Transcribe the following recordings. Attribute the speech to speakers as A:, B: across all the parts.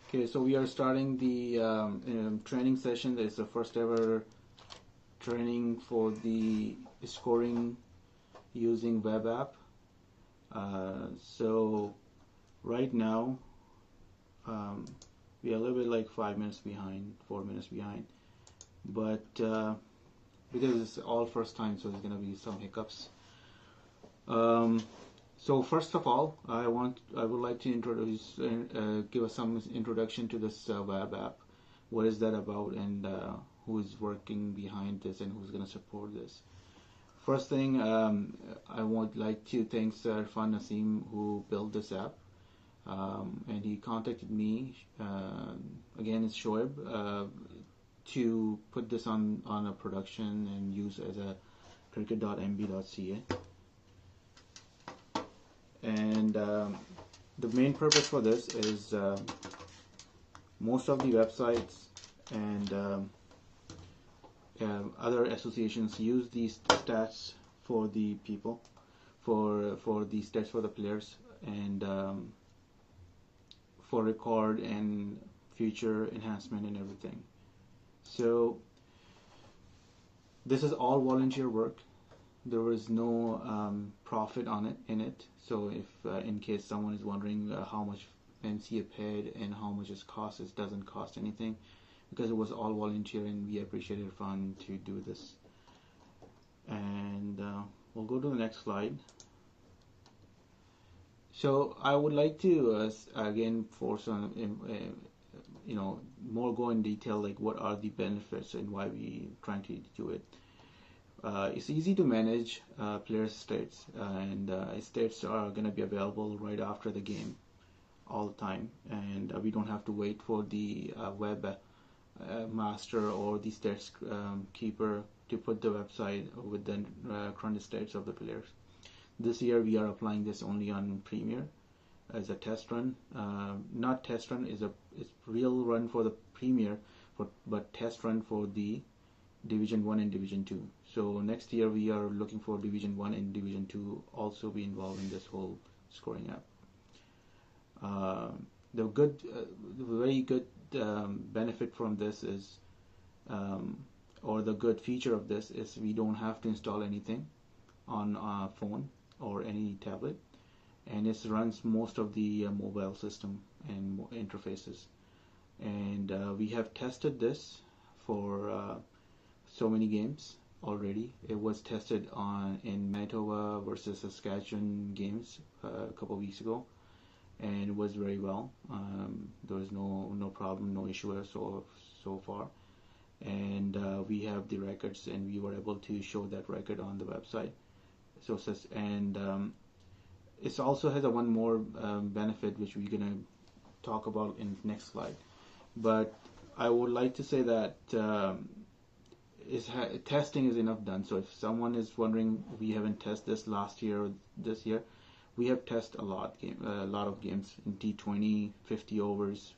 A: Okay, so we are starting the training session. It's the first ever training for the scoring using WebApp. So right now we are a little bit like 5 minutes behind, 4 minutes behind, but because it's all first time, so there's gonna be some hiccups. So first of all, I would like to introduce, give us some introduction to this web app. What is that about, and who is working behind this, and who's going to support this? First thing, I would like to thank Irfan Naseem, who built this app, and he contacted me. Again, it's Shoib, to put this on a production and use as a cricket.mb.ca. And the main purpose for this is most of the websites and other associations use these stats for the people, for the stats for the players, and for record and future enhancement and everything. So this is all volunteer work. There was no profit in it. So if in case someone is wondering how much MCA paid and how much it costs, it doesn't cost anything, because it was all volunteer, and we appreciate Irfan to do this. And we'll go to the next slide. So I would like to again for some more go in detail, like what are the benefits and why we trying to do it. It's easy to manage players' stats, and stats are going to be available right after the game all the time, and we don't have to wait for the web master or the stats keeper to put the website with the current stats of the players. This year we are applying this only on Premier as a test run. Not test run, it's real run for the Premier, but test run for the Division 1 and Division 2. So next year we are looking for Division 1 and Division 2 also be involved in this whole scoring app. The very good benefit from this is, or the good feature of this is, we don't have to install anything on a phone or any tablet, and it runs most of the mobile system and interfaces. And we have tested this for so many games already. It was tested in Manitoba versus Saskatchewan games a couple of weeks ago, and it was very well. There was no problem, no issue so far. And we have the records, and we were able to show that record on the website. So it also has one more benefit, which we're gonna talk about in the next slide. But I would like to say that testing is enough done. So if someone is wondering, we haven't tested this last year or this year, we have tested a lot of games in T20, 50 overs,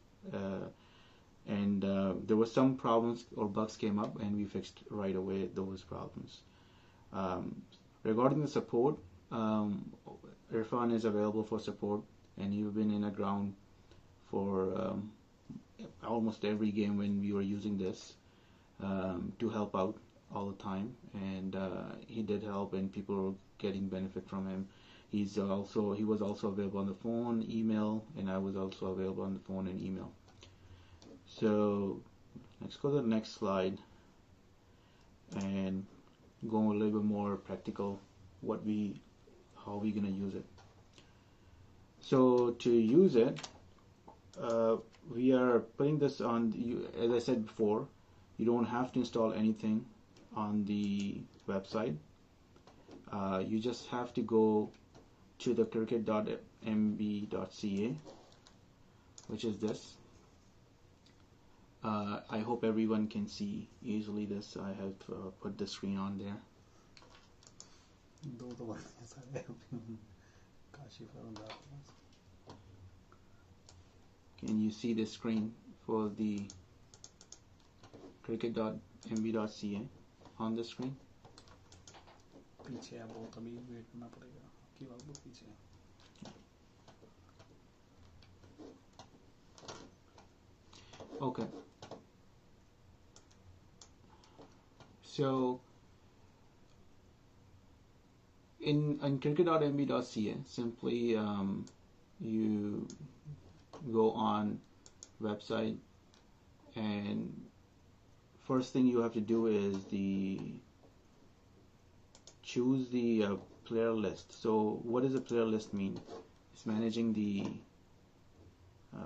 A: and there were some problems or bugs came up, and we fixed right away those problems. Regarding the support, Irfan is available for support, and he's been in the ground for almost every game when we were using this to help out all the time, and he did help, and people were getting benefit from him. He was also available on the phone, email, and I was also available on the phone and email. So let's go to the next slide and go a little bit more practical, how we gonna use it. So to use it, we are putting this on. As I said before, you don't have to install anything on the website. You just have to go to the cricket.mb.ca, which is this. I hope everyone can see easily this. I have put the screen on there. Can you see the screen for the cricket.mb.ca on the screen? Okay. So in cricket.mb.ca, simply you go on website, and first thing you have to do is choose the player list. So what does a player list mean? It's managing the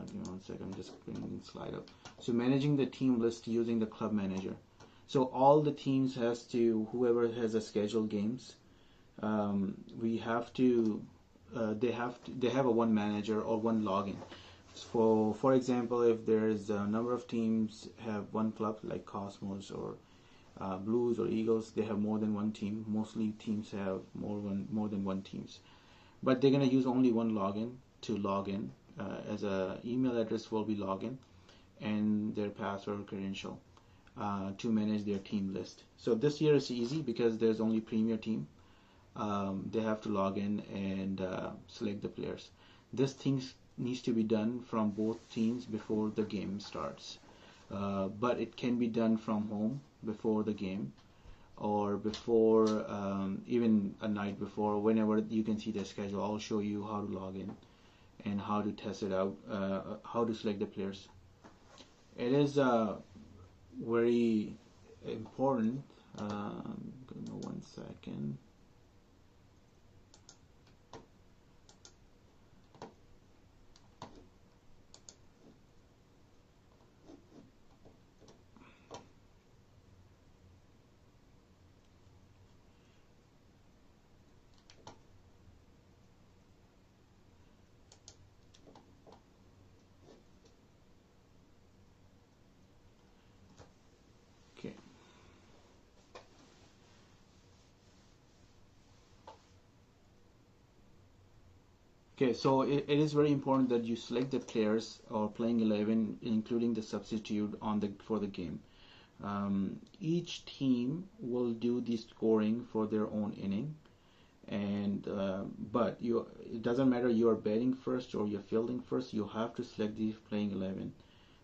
A: give me 1 second, I'm just bringing the slide up. So managing the team list using the club manager. So all the teams has to, whoever has a scheduled games, we have to they have a one manager or one login. For example, if there's a number of teams have one club like Cosmos or Blues or Eagles, they have more than one team. Mostly teams have more than one teams, but they're gonna use only one login to log in. As a email address will be login, and their password or credential to manage their team list. So this year is easy because there's only Premier team. They have to log in and select the players. This thing needs to be done from both teams before the game starts, but it can be done from home before the game, or before even a night before, whenever you can see the schedule. I'll show you how to log in and how to test it out, how to select the players. It is very important. Give me 1 second. Okay. Okay, so it is very important that you select the players or playing 11, including the substitute for the game. Each team will do the scoring for their own inning, and but it doesn't matter you are batting first or you're fielding first. You have to select the playing 11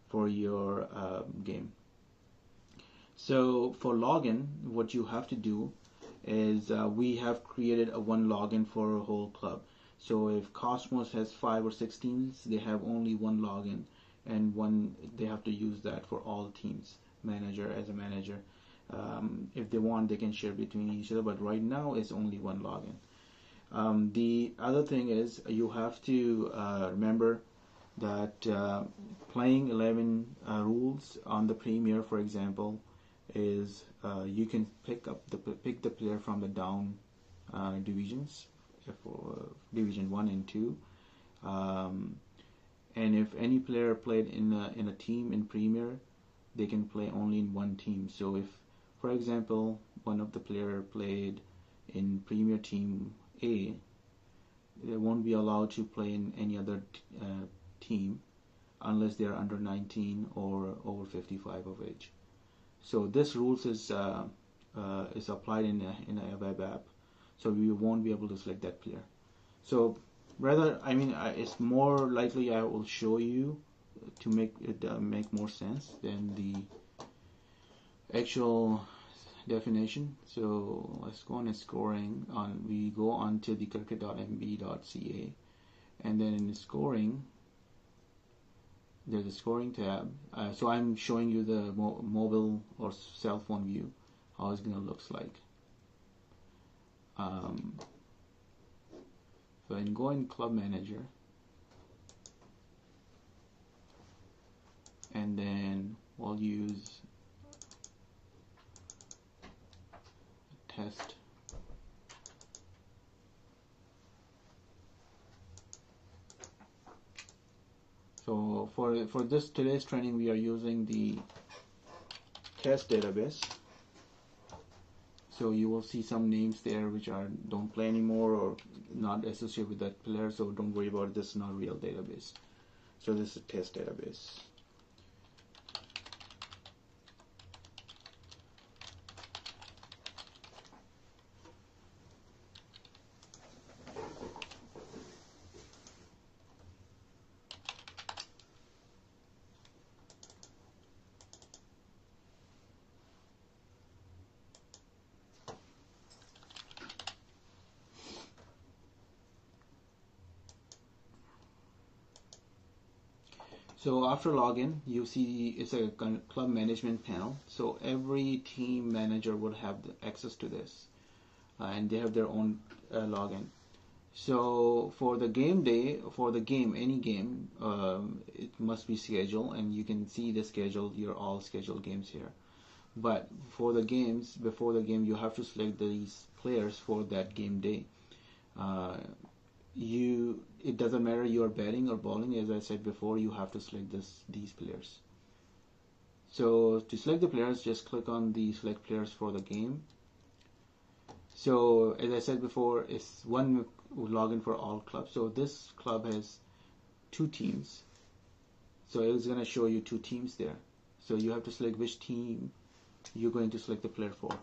A: for your game. So for login, what you have to do is we have created a one login for a whole club. So if Cosmos has 5 or 6 teams, they have only one login, and they have to use that for all teams. Manager as a manager, if they want, they can share between each other. But right now, it's only one login. The other thing is you have to remember that playing 11 rules on the Premier, for example, is you can pick the player from the down divisions, for Division 1 and 2, and if any player played in a team in Premier, they can play only in one team. So if, for example, one of the player played in Premier Team A, they won't be allowed to play in any other team unless they are under 19 or over 55 of age. So this rules is applied in a web app, so we won't be able to select that player. So rather, it's more likely I will show you to make it make more sense than the actual definition. So let's go on to scoring. We go on to the cricket.mb.ca, and then in the scoring, there's a scoring tab. So I'm showing you the mobile or cell phone view, how it's gonna looks like. So I can go in Club Manager, and then we'll use a test. So for today's training, we are using the test database. So you will see some names there which don't play anymore or not associated with that player. So don't worry about it. This is not a real database. So this is a test database. So after login, you see it's a club management panel. So every team manager would have access to this, and they have their own login. So for the game day, for the game, any game, it must be scheduled, and you can see the schedule, your all scheduled games here. But for the games, before the game, you have to select these players for that game day. It doesn't matter you're batting or bowling, as I said before, you have to select these players. So to select the players, just click on the select players for the game. So as I said before, it's one login for all clubs. So this club has 2 teams. So it's going to show you 2 teams there. So you have to select which team you're going to select the player for.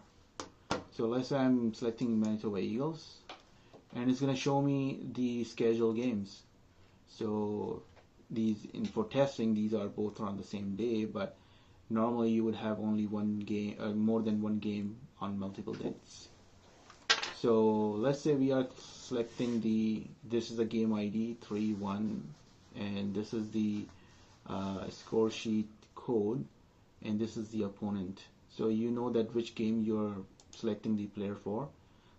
A: So let's say I'm selecting Manitoba Eagles, and it's going to show me the scheduled games. So for testing, these are both on the same day, but normally you would have only one game, more than one game on multiple dates. So let's say we are selecting this is the game ID 3-1, and this is the score sheet code, and this is the opponent. So you know that which game you're selecting the player for.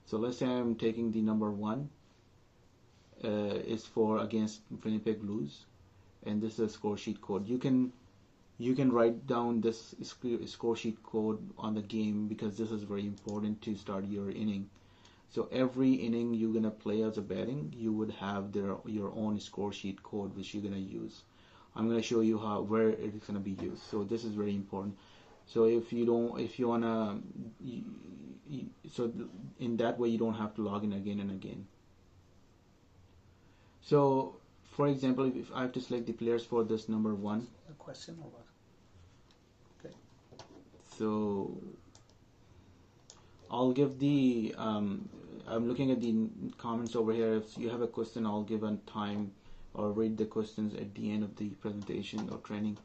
A: So let's say I'm taking the number 1 is for against Winnipeg Blues, and this is a score sheet code. You can write down this score sheet code on the game, because this is very important to start your inning. So every inning you're gonna play as a batting, you would have your own score sheet code which you're gonna use. I'm gonna show you where it's gonna be used. So this is very important. So so in that way you don't have to log in again and again. So for example, if I have to select the players for this number 1.
B: A question or what? Okay.
A: So I'll give the I'm looking at the comments over here. If you have a question, I'll give a time or read the questions at the end of the presentation or training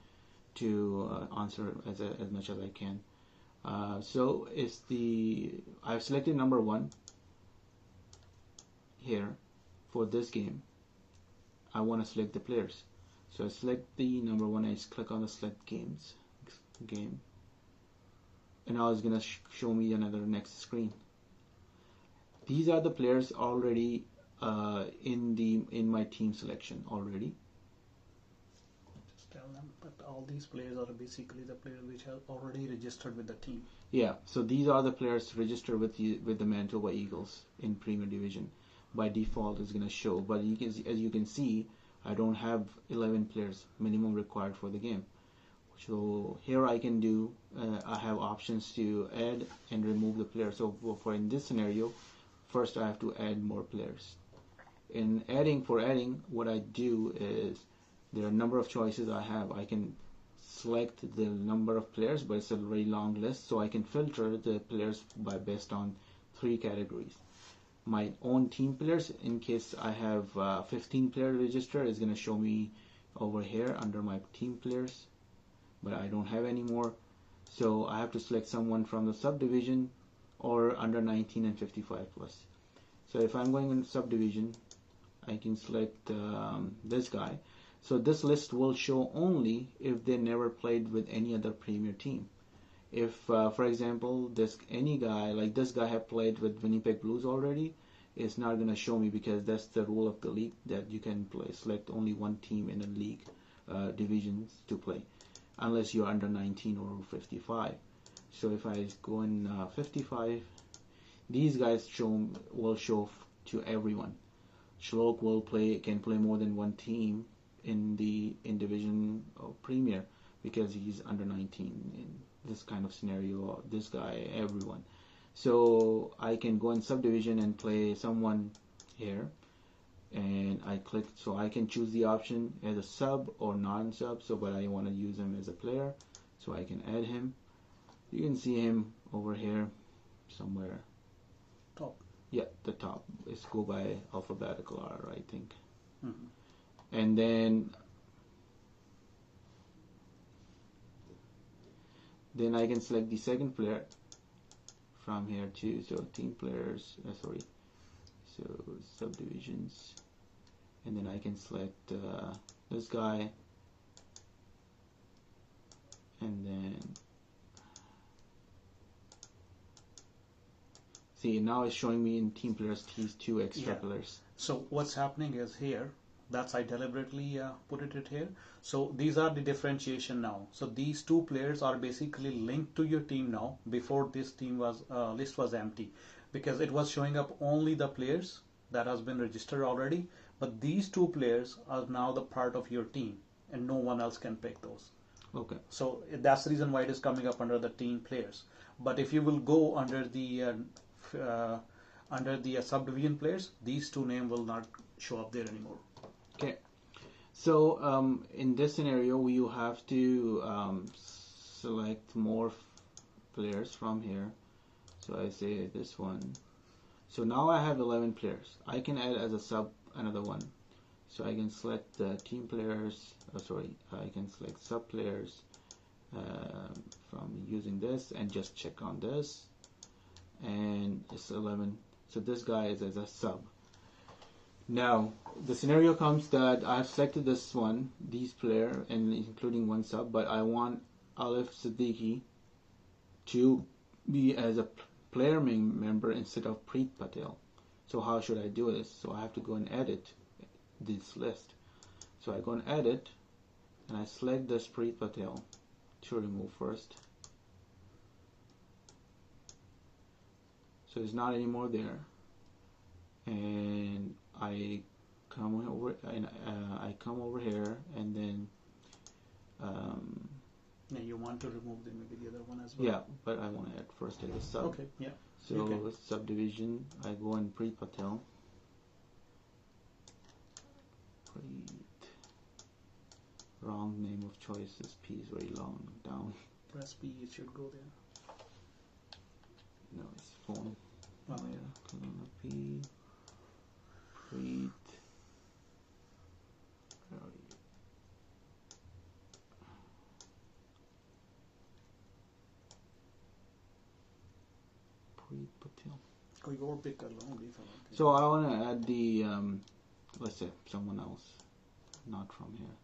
A: to answer as much as I can. So I've selected number 1 here for this game. I want to select the players. So I select the number 1. I click on the select game, and now it's gonna show me another next screen. These are the players already in my team selection already.
B: Just tell them, but all these players are basically the players which are already registered with the team.
A: Yeah, so these are the players registered with the Manitoba Eagles in Premier Division. By default, it's gonna show, but as you can see, I don't have 11 players minimum required for the game. So here I can do, I have options to add and remove the player. So for in this scenario, first I have to add more players. For adding, what I do is there are a number of choices I have. I can select the number of players, but it's a very long list, so I can filter the players based on 3 categories. My own team players, in case I have 15 players registered, is going to show me over here under my team players, but I don't have any more. So I have to select someone from the subdivision or under 19 and 55 plus. So if I'm going in subdivision, I can select this guy. So this list will show only if they never played with any other premier team. If, for example, any guy like this guy have played with Winnipeg Blues already, it's not going to show me, because that's the rule of the league, that you can select only one team in a league divisions to play, unless you're under 19 or 55. So if I go in 55, these guys will show to everyone. Shlok can play more than one team in division of Premier, because he's under 19 in this kind of scenario. This guy, everyone. So I can go in subdivision and play someone here, and I click, so I can choose the option as a sub or non-sub. So but I want to use him as a player, so I can add him. You can see him over here somewhere.
B: Top.
A: Yeah, the top. Let's go by alphabetical order, I think.
B: Mm-hmm.
A: And then I can select the second player from here too. So team players, so subdivisions, and then I can select this guy, and then see, now it's showing me in team players these two extra players.
B: So what's happening is here, that's I deliberately put it here. So these are the differentiation now. So these two players are basically linked to your team now. Before this team was list was empty, because it was showing up only the players that has been registered already. But these two players are now the part of your team, and no one else can pick those.
A: Okay.
B: So that's the reason why it is coming up under the team players. But if you will go under the subdivision players, these two names will not show up there anymore.
A: Okay. So in this scenario, you have to select more players from here. So I say this one. So now I have 11 players. I can add as a sub another one. So I can select the team players. I can select sub players from using this and just check on this. And it's 11. So this guy is as a sub. Now the scenario comes that I've selected this one, these player, and including one sub, but I want Alif Siddiqui to be as a player member instead of Preet Patel. So how should I do this? So I have to go and edit this list. So I go and edit, and I select this Preet Patel to remove first. So it's not anymore there, and I come over here, and then
B: you want to remove maybe the other one as well.
A: Yeah, but I want to add first as a sub.
B: Okay, yeah.
A: So subdivision, I go in Preet Patel. Wrong name of choice. This P is very long down.
B: Press P, it should go there.
A: No, it's phone.
B: Oh,
A: yeah. P. Preet. Where are you? Preet Patel.
B: कोई और pick कर लो, only for one.
A: So I want to add the let's say someone else, not from here.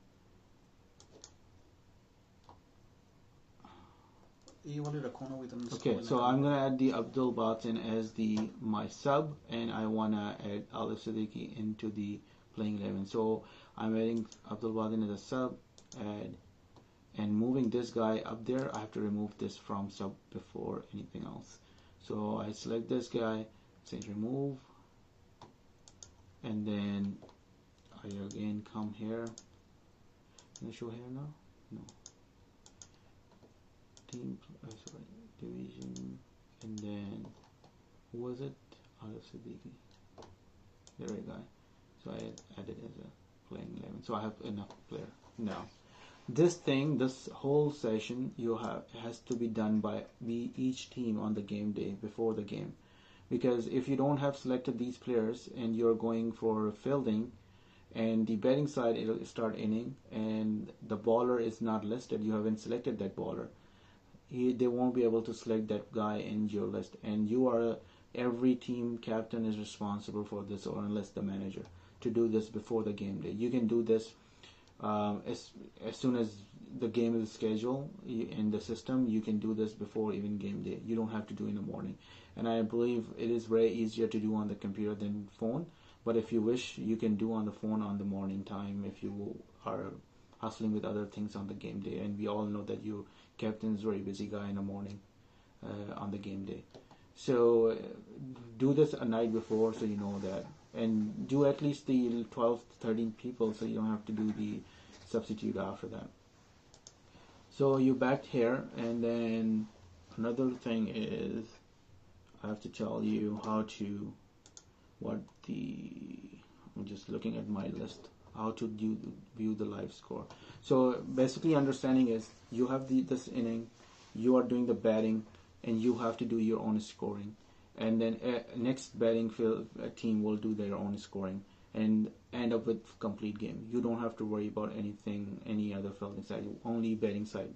A: Okay, so I'm gonna add the Abdul Batin as my sub, and I wanna add Alif Siddiqui into the playing 11. So I'm adding Abdul Batin as a sub, and moving this guy up there. I have to remove this from sub before anything else. So I select this guy, say remove, and then I again come here. Can I show here now? No. Team, division, and then who was it? Alif Siddiqui. The right guy. So I added as a playing 11. So I have enough player now. This whole session has to be done by each team on the game day before the game, because if you don't have selected these players and you're going for fielding, and the batting side it'll start inning, and the bowler is not listed, you haven't selected that bowler. They won't be able to select that guy in your list, and every team captain is responsible for this, or unless the manager, to do this before the game day. You can do this as soon as the game is scheduled in the system. You can do this before even game day. You don't have to do it in the morning, and I believe it is very easier to do on the computer than phone. But if you wish, you can do on the phone on the morning time if you are hustling with other things on the game day. And we all know that you captain is a very busy guy in the morning on the game day. So do this a night before, so you know that, and do at least the 12 13 people, so you don't have to do the substitute after that. So you back here, and then another thing is I have to tell you I'm just looking at my list, how to view the live score. So basically understanding is you have this inning, you are doing the batting, and you have to do your own scoring, and then next batting team will do their own scoring and end up with complete game. You don't have to worry about any other fielding side, only batting side,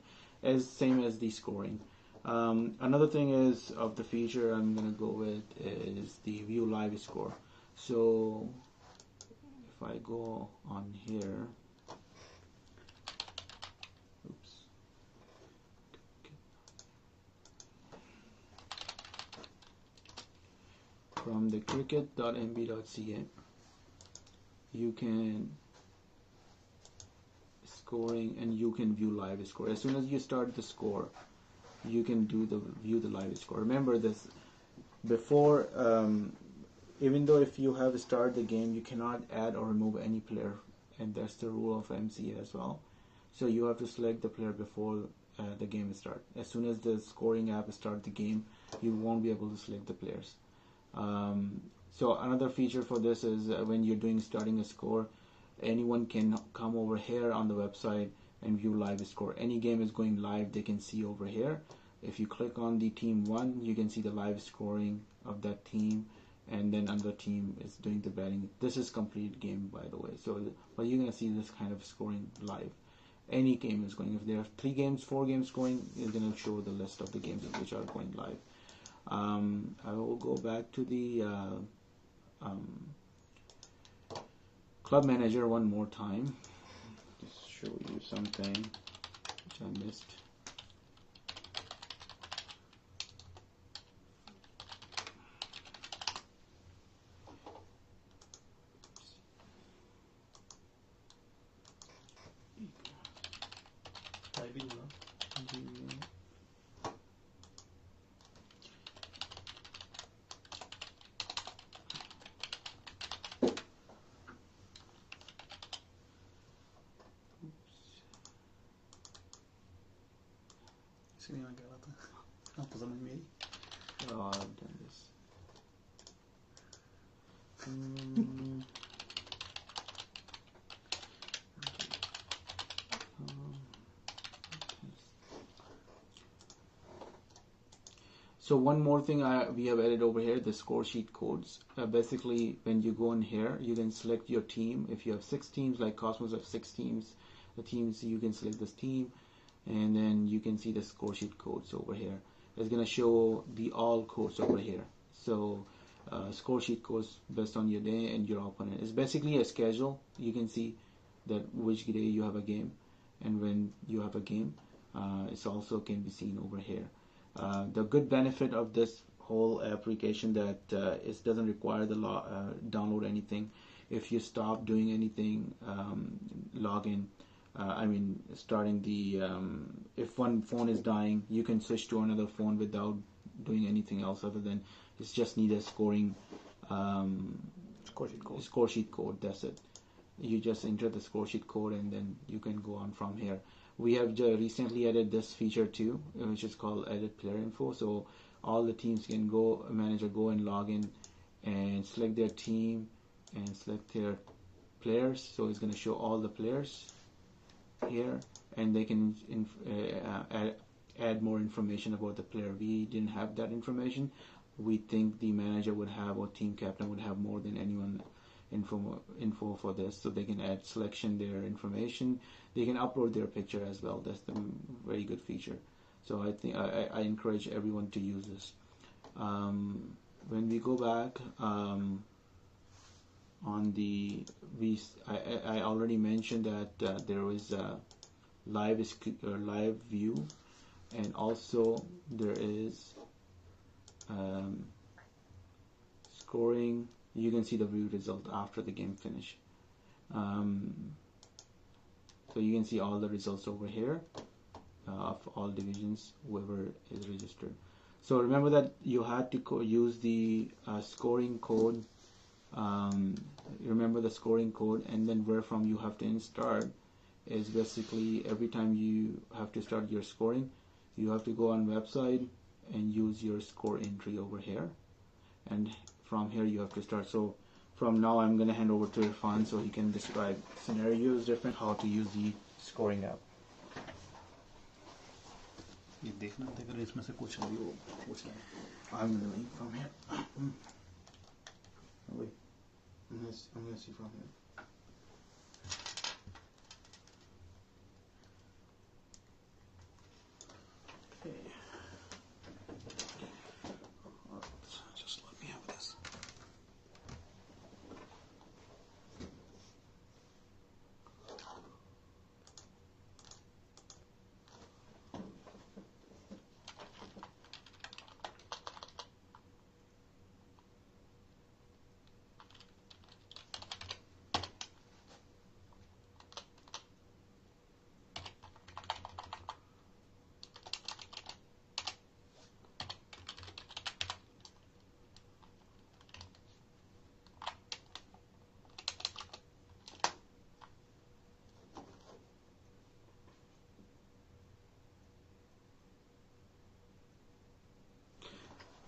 A: same as the scoring. Another thing is of the feature I'm gonna go with is the view live score. So if I go on here, from the cricket.mb.ca, you can scoring, and you can view live score. As soon as you start the score, you can view the live score. Remember this before. Even though if you have started the game, you cannot add or remove any player, and that's the rule of MCA as well. So you have to select the player before the game starts. As soon as the scoring app starts the game, you won't be able to select the players. So another feature for this is when you're starting a score, anyone can come over here on the website and view live score. Any game is going live, they can see over here. If you click on the team 1, you can see the live scoring of that team, and then another team is doing the batting. This is complete game, by the way. So, but you're gonna see this kind of scoring live. Any game is going. If there are 3 games, 4 games going, it's gonna show the list of the games which are going live. I will go back to the Club Manager one more time. Just show you something which I missed. Oh, I've done this. So one more thing we have added over here, the score sheet codes. Basically, when you go in here, you can select your team. If you have 6 teams, like Cosmos have 6 teams, you can select this team, and then you can see the score sheet codes over here. It's going to show the all codes over here. So score sheet codes based on your day and your opponent. It's basically a schedule. You can see that which day you have a game, and when you have a game, it's also can be seen over here. The good benefit of this whole application that it doesn't require the download anything. If you stop doing anything, login. Starting the if one phone is dying, you can switch to another phone without doing anything else other than it's just need a scoring score sheet code. That's it. You just enter the score sheet code, and then you can go on from here. We have recently added this feature too, which is called edit player info. So all the teams can go and log in and select their team and select their players. So it's going to show all the players here, and they can add more information about the player. We didn't have that information. We think the manager would have, or team captain would have, more than anyone info for this, so they can add selection, their information. They can upload their picture as well. That's the very good feature. So I think I encourage everyone to use this. When we go back on the I already mentioned that there is a live view, and also there is scoring. You can see the view result after the game finish. So you can see all the results over here of all divisions, whoever is registered. So remember that you had to use the scoring code. Remember the scoring code, and then where from you have to start is basically every time you have to start your scoring, you have to go on website and use your score entry over here, and from here you have to start. So from now I'm going to hand over to Irfan so he can describe scenarios different, how to use the scoring app.
B: ये देखना अगर इसमें से कुछ भी हो पूछ लें.
A: I'm going to link from here. Wait, I'm going to see from here. Okay.
B: Just let me have this.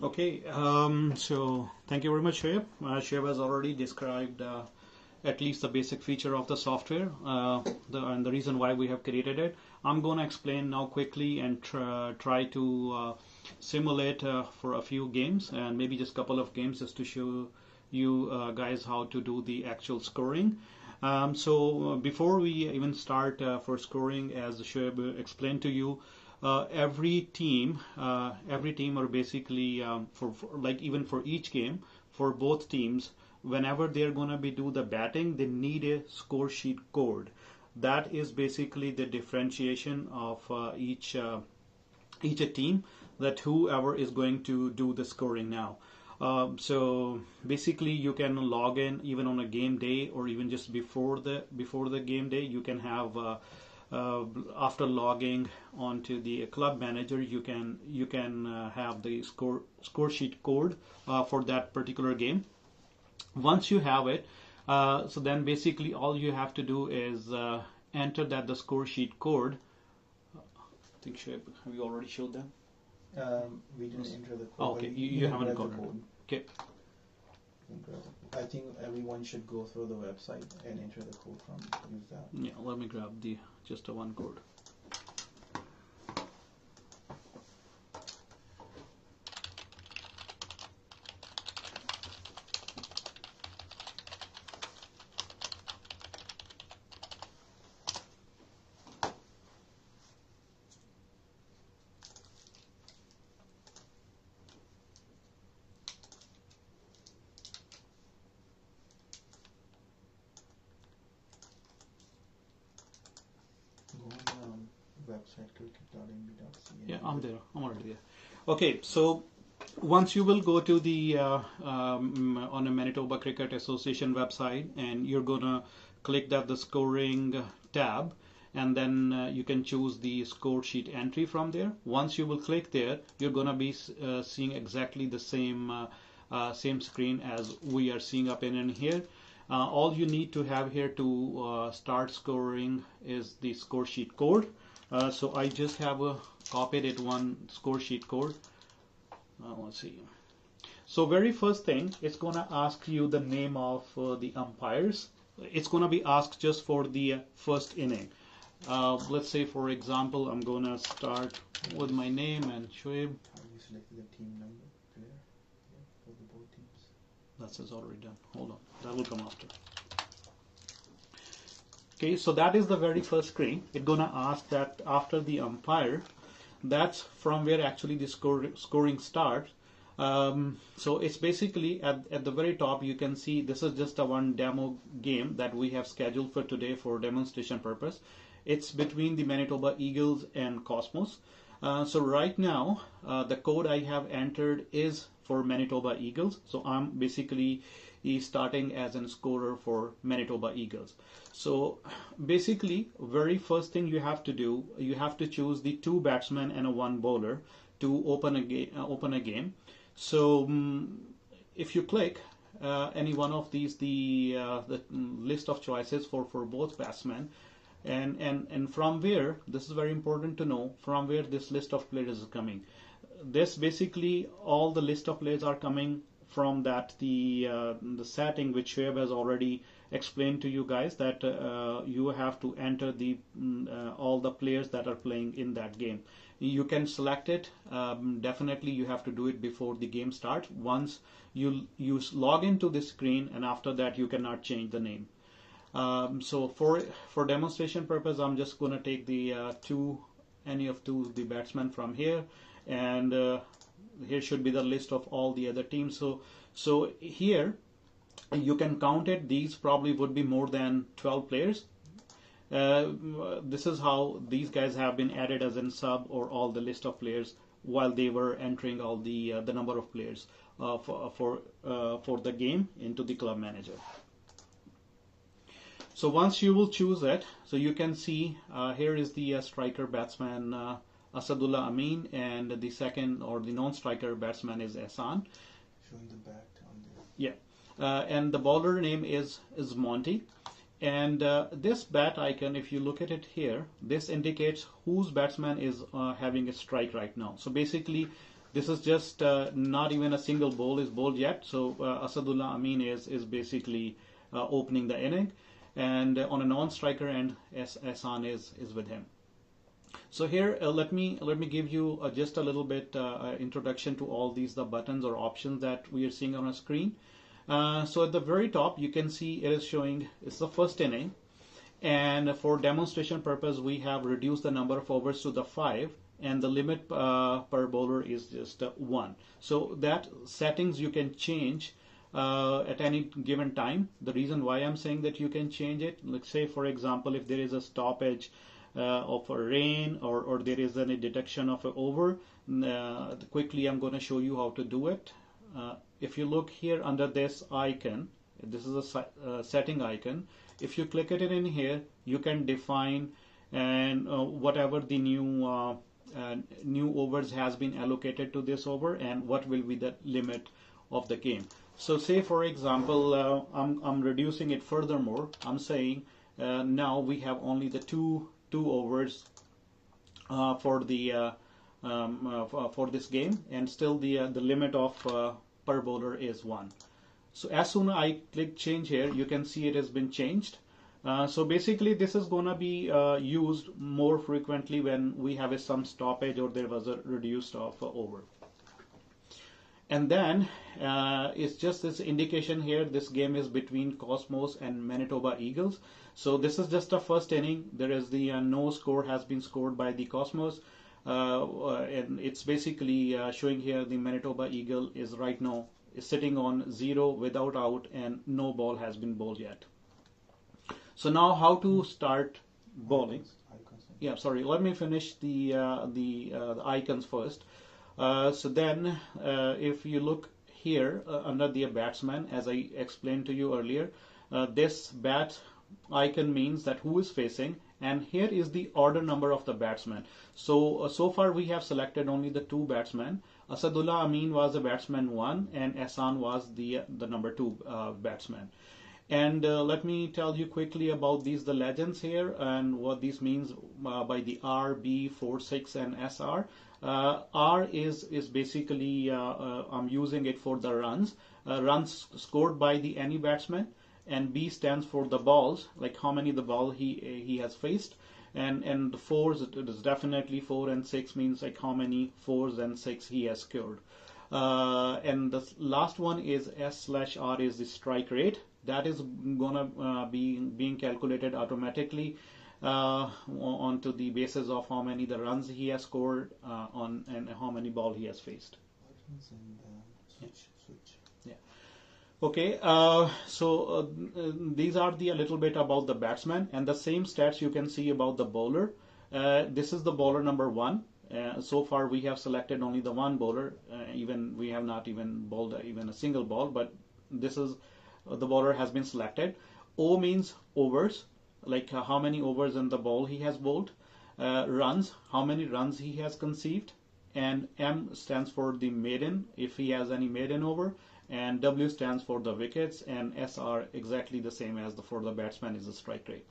B: Okay, so thank you very much, Shoib. Shoib has already described at least the basic feature of the software and the reason why we have created it. I'm going to explain now quickly and try to simulate for a few games and maybe just a couple of games just to show you guys how to do the actual scoring. So before we even start for scoring, as Shoaib explained to you, every team or basically for like even for each game for both teams, whenever they're going to be do the batting, they need a score sheet code. That is basically the differentiation of each a team, that whoever is going to do the scoring now. So basically, you can log in even on a game day or even just before the game day. You can have after logging onto the club manager, you can have the score sheet code for that particular game. Once you have it, so then basically all you have to do is enter that the score sheet code. I think have you already showed them?
C: We didn't enter the code.
B: Oh, okay, you haven't got it. Okay.
C: I think everyone should go through the website and enter the code from use that.
B: Yeah, let me grab just a one code.
C: Website cricket.nb.ca.
B: Yeah, I'm there. I'm already there. Okay, so once you will go to the on a Manitoba Cricket Association website, and you're gonna click that the scoring tab, and then you can choose the score sheet entry from there. Once you will click there, you're gonna be seeing exactly the same screen as we are seeing up in here. All you need to have here to start scoring is the score sheet code. So I just have copied it one score sheet code. Let's see. So very first thing, it's gonna ask you the name of the umpires. It's gonna be asked just for the first inning. Let's say, for example, I'm gonna start with my name and Shoaib.
C: Have you selected the team number there for the both teams?
B: That's already done. Hold on, that will come after. Okay, so that is the very first screen. It's gonna ask that after the umpire, that's from where actually the scoring starts. So it's basically at the very top, you can see this is just a one demo game that we have scheduled for today for demonstration purpose. It's between the Manitoba Eagles and Cosmos. So right now, the code I have entered is for Manitoba Eagles. So I'm basically starting as a scorer for Manitoba Eagles. So basically, very first thing you have to do, you have to choose the two batsmen and a one bowler to open a game. So if you click any one of these, the list of choices for both batsmen, and from where, this is very important to know, from where this list of players is coming. This basically, all the list of players are coming from that the setting which Shoaib has already explained to you guys, that you have to enter the all the players that are playing in that game. You can select it. Definitely you have to do it before the game starts. Once you log into this screen, and after that you cannot change the name. So for demonstration purpose, I'm just going to take the any of the batsmen from here, and here should be the list of all the other teams. So here you can count it. These probably would be more than 12 players. This is how these guys have been added as in sub or all the list of players while they were entering all the number of players for the game into the club manager. So once you will choose it, so you can see here is the striker batsman Asadullah Amin, and the second or the non-striker batsman is Ehsan.
C: Showing the bat on there.
B: Yeah, and the bowler name is Monty. And this bat icon, if you look at it here, this indicates whose batsman is having a strike right now. So basically, This is just not even a single ball is bowled yet. So Asadullah Amin is basically opening the inning, and on a non-striker end, Ehsan is with him. So here, let me give you just a little bit introduction to all these the buttons or options that we are seeing on a screen. So at the very top, you can see it is showing it's the first inning, and for demonstration purpose, we have reduced the number of overs to the 5, and the limit per bowler is just 1. So that settings you can change at any given time. The reason why I'm saying that you can change it, let's say for example, if there is a stoppage of a rain, or there is any detection of an over, quickly I'm going to show you how to do it. If you look here under this icon, this is a setting icon. If you click it in here, you can define and whatever the new overs has been allocated to this over, and what will be the limit of the game. So say for example, I'm reducing it furthermore. I'm saying now we have only the two overs for the for this game, and still the limit of per bowler is 1. So as soon as I click change here, you can see it has been changed. So basically this is going to be used more frequently when we have some stoppage or there was a reduced of over. And then it's just this indication here, this game is between Cosmos and Manitoba Eagles. So this is just a first inning. There is the no score has been scored by the Cosmos, and it's basically showing here the Manitoba Eagle is right now is sitting on 0 without out, and no ball has been bowled yet. So now how to start bowling? Yeah, sorry. Let me finish the icons first. So then, if you look here under the batsman, as I explained to you earlier, this bat icon means that who is facing, and here is the order number of the batsman. So so far we have selected only the 2 batsmen. Asadullah Amin was the batsman 1, and Ehsan was the number 2 batsman. And let me tell you quickly about the legends here and what this means by the R, B, 4, 6, and SR. R is basically I'm using it for the runs, runs scored by the any batsman, and B stands for the balls, like how many the ball he has faced, and the 4s, it is definitely 4, and 6 means like how many 4s and 6 he has scored. And the last one is S/R is the strike rate. That is gonna be being calculated automatically onto the basis of how many the runs he has scored on and how many ball he has faced. Yeah. Okay. So these are a little bit about the batsman, and the same stats you can see about the bowler. This is the bowler number 1. So far we have selected only the 1 bowler. Even we have not even bowled even a single ball, but this is the bowler has been selected. O means overs, like how many overs in the ball he has bowled. Runs, how many runs he has conceived. And M stands for the maiden, if he has any maiden over. And W stands for the wickets, and S are exactly the same as for the batsman is the strike rate.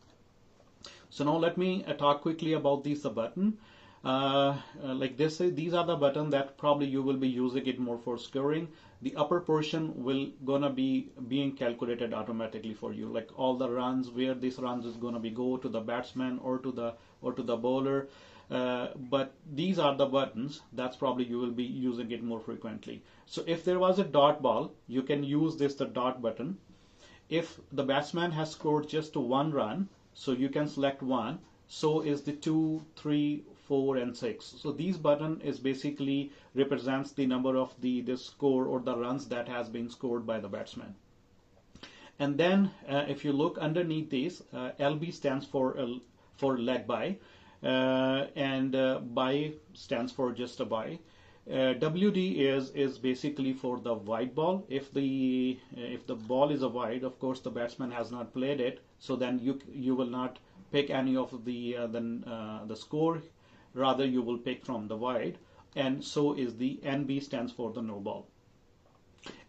B: So now let me talk quickly about the button. Like this, these are the button that probably you will be using it more for scoring. The upper portion will gonna be being calculated automatically for you, like all the runs, where these runs is gonna be go to the batsman or to the bowler. But these are the buttons that's probably you will be using it more frequently. So if there was a dot ball, you can use the dot button. If the batsman has scored just 1 run, so you can select 1. So is the 2, 3, 4, and 6. So these button is basically represents the number of the score or the runs that has been scored by the batsman. And then if you look underneath these, LB stands for leg by, and by stands for just a by. WD is basically for the wide ball. If the ball is a wide, of course the batsman has not played it, so then you will not pick any of the score. Rather, you will pick from the wide, and so is the NB stands for the no ball.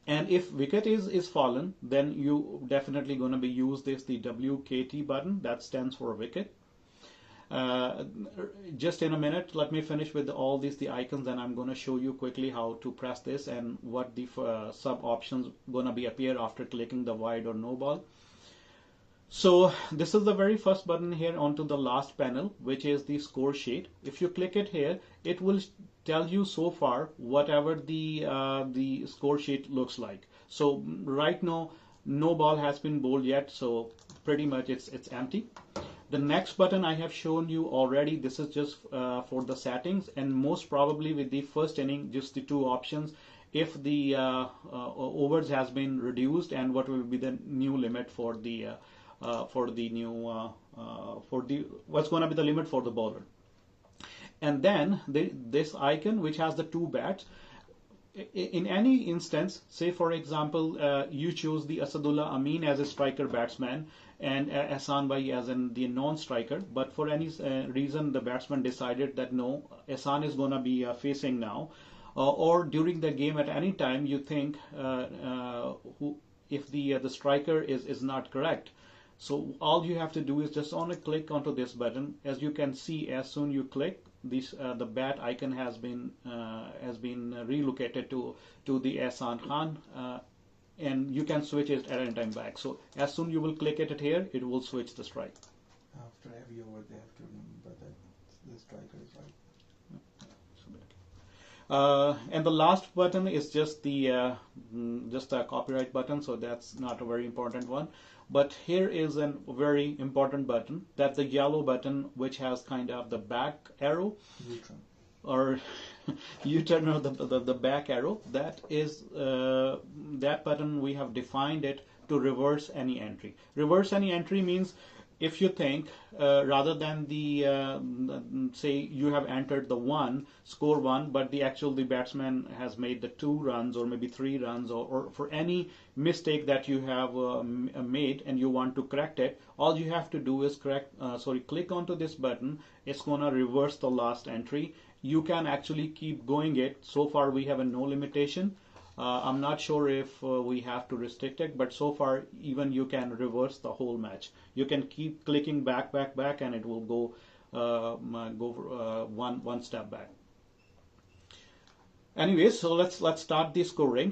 B: And if wicket is fallen, then you definitely going to be use the WKT button, that stands for wicket. Just in a minute, let me finish with all these the icons, and I'm going to show you quickly how to press this and what the sub options going to be appear after clicking the wide or no ball. So this is the very first button here onto the last panel, which is the score sheet. If you click it here, it will tell you so far whatever the score sheet looks like. So right now, no ball has been bowled yet, so pretty much it's empty. The next button I have shown you already. This is just for the settings, and most probably with the first inning, just the two options. If the overs has been reduced, and what will be the new limit for the what's going to be the limit for the bowler. And then this icon which has the two bats. In any instance, say for example, you choose the Asadullah Amin as a striker batsman and Ehsan Bhai as the non-striker, but for any reason the batsman decided that no, Ehsan is going to be facing now, or during the game at any time you think if the striker is not correct. So all you have to do is just only click onto this button. As you can see, as soon you click, the bat icon has been relocated to the Irfan Khan, and you can switch it at any time back. So as soon you will click it here, it will switch the strike.
C: After every over, they have to remember that the striker is right.
B: And the last button is just a copyright button, so that's not a very important one. But here is a very important button, that's the yellow button which has kind of the back arrow,
C: U-turn.
B: or U-turn, or the back arrow. That is that button we have defined it to reverse any entry. Reverse any entry means if you think rather than say you have entered the score 1, but the batsman has made the 2 runs or maybe 3 runs, or for any mistake that you have made and you want to correct it, all you have to do is click onto this button. It's gonna reverse the last entry. You can actually keep going it. So far we have no limitation. I'm not sure if we have to restrict it, but so far even you can reverse the whole match. You can keep clicking back, and it will go one step back. Anyway, so let's start the scoring.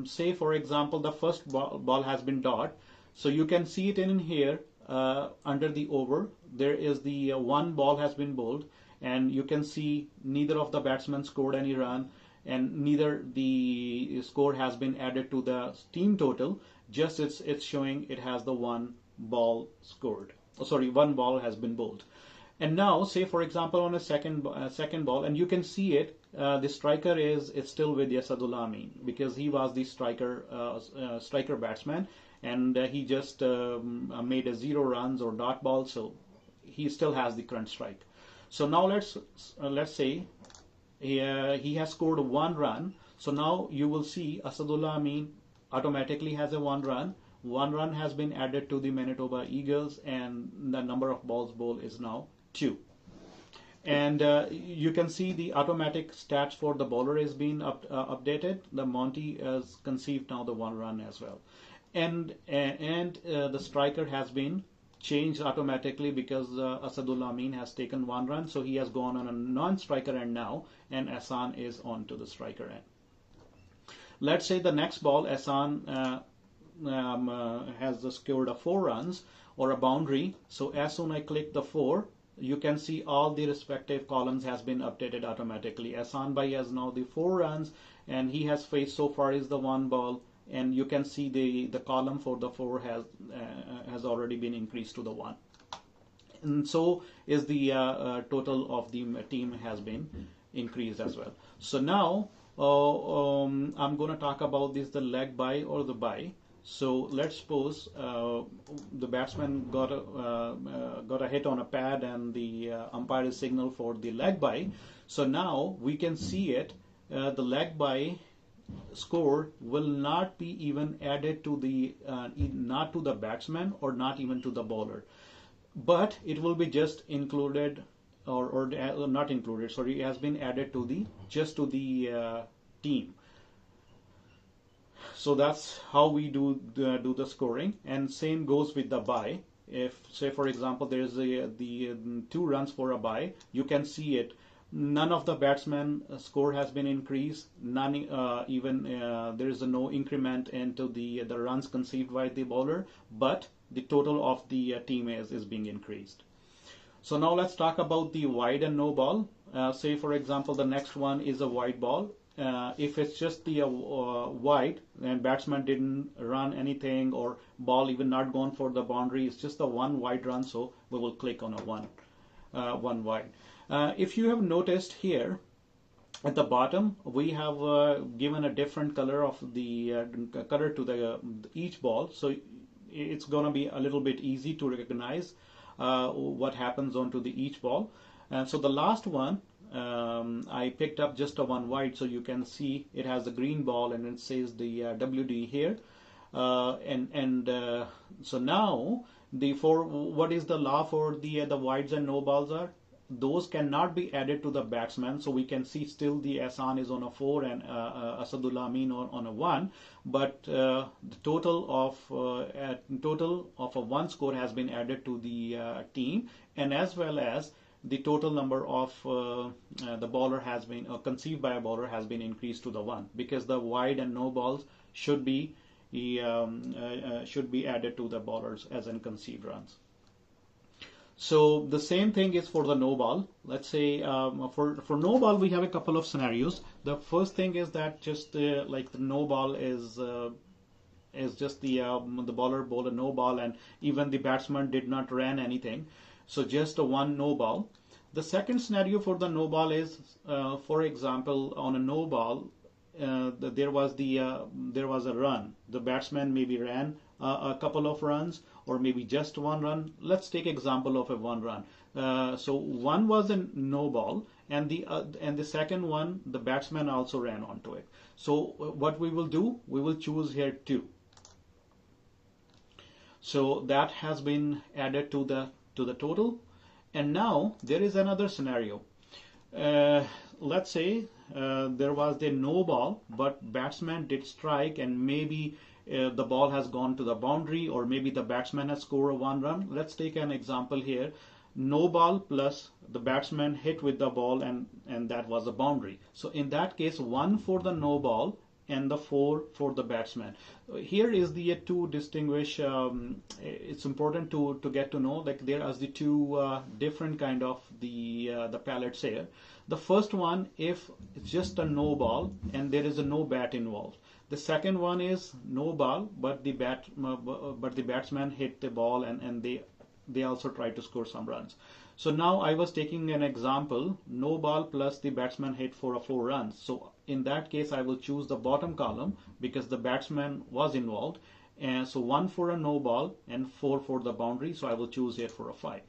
B: Say for example the first ball has been dot, so you can see it in here under the over. There is the 1 ball has been bowled, and you can see neither of the batsmen scored any run, and neither the score has been added to the team total. Just it's showing it has the 1 ball scored. 1 ball has been bowled. And now, say for example on a second ball, and you can see it. The striker is still with Asadullah Amin, because he was the striker batsman, and he just made a 0 runs or dot ball, so he still has the current strike. So now let's say he has scored 1 run. So now you will see Asadullah Amin automatically has a 1 run. 1 run has been added to the Manitoba Eagles, and the number of balls bowled is now 2. And you can see the automatic stats for the bowler is being updated. The Monty has conceived now the 1 run as well, and the striker has been changed automatically because Asadullah Amin has taken 1 run, so he has gone on a non-striker end now, and Ehsan is on to the striker end. Let's say the next ball Ehsan has scored 4 runs or a boundary. So as soon as I click the 4, you can see all the respective columns has been updated automatically. Ehsan Bhai has now the 4 runs, and he has faced so far is the 1 ball, and you can see the column for the 4 has already been increased to the 1, and so is the total of the team has been increased as well. So now I'm going to talk about the leg bye or the bye. So let's suppose the batsman got a hit on a pad, and the umpire is signal for the leg bye. So now we can see it. The leg bye score will not be even added to not to the batsman or not even to the bowler, but it will be just included or not included. Sorry, it has been added to the team. So that's how we do the scoring, and same goes with the bye. if say for example there is the 2 runs for a bye, you can see it. None of the batsmen score has been increased. None even there is no increment into the runs conceived by the bowler, but the total of the team is being increased. So now let's talk about the wide and no ball. Say for example the next one is a wide ball. If it's just the wide and batsman didn't run anything or ball even not gone for the boundary, it's just the one wide run, so we will click on a one wide. If you have noticed here at the bottom, we have given a different color of the color to the each ball, so it's gonna be a little bit easy to recognize what happens onto the each ball. And so the last one, I picked up just a one wide, so you can see it has a green ball and it says the WD here. So now what is the law for the wides and no balls are? Those cannot be added to the batsman, so we can see still the Ahsan is on a 4 and Asadullah Amin on a 1, but the total of a 1 score has been added to the team, and as well as the total number of the bowler has been conceived by a bowler has been increased to the 1, because the wide and no balls should be added to the bowlers as in conceived runs. So the same thing is for the no ball. Let's say for no ball we have a couple of scenarios. The first thing is that just like the no ball is just the bowler bowled a no ball and even the batsman did not run anything. So just a one no ball. The second scenario for the no ball is, for example, on a no ball, there was a run. The batsman maybe ran a couple of runs or maybe just one run. Let's take example of a one run. So one was a no ball, and the second one the batsman also ran onto it. So what we will do, we will choose here 2. So that has been added to the total. And now there is another scenario. Let's say there was the no ball, but batsman did strike, and maybe the ball has gone to the boundary, or maybe the batsman has scored a 1 run. Let's take an example here. No ball plus the batsman hit with the ball, and that was a boundary. So in that case, 1 for the no ball and the 4 for the batsman. Here is the to distinguish. It's important to get to know, like there are the 2 different kind of the palettes here. The first one, if it's just a no ball and there is a no bat involved. The second one is no ball, but the batsman hit the ball and they also try to score some runs. So now I was taking an example, no ball plus the batsman hit for a 4 runs. So in that case, I will choose the bottom column because the batsman was involved. And so 1 for a no ball and 4 for the boundary. So I will choose here for a 5.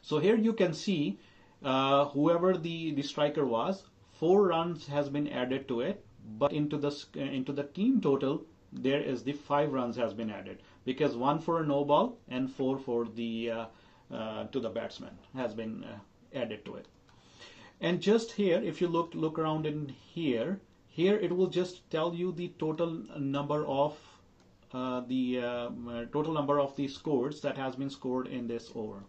B: So here you can see whoever the striker was, 4 runs has been added to it, but into the team total there is the 5 runs has been added, because 1 for a no ball and 4 for the to the batsman has been added to it. And just here, if you look around in here it will just tell you the total number of the scores that has been scored in this over.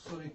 B: Sorry.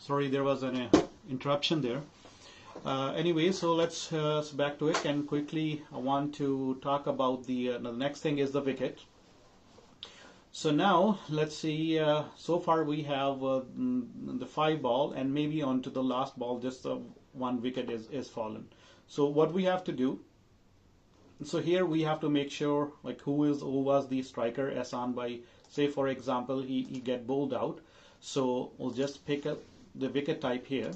B: Sorry, there was an interruption there. Anyway, so let's back to it, and quickly I want to talk about the next thing is the wicket. So now let's see, so far we have the 5 ball, and maybe onto the last ball just the 1 wicket is fallen. So what we have to do, so here we have to make sure like who was the striker. Ehsan, by say for example he get bowled out, so we'll just pick up the wicket type here,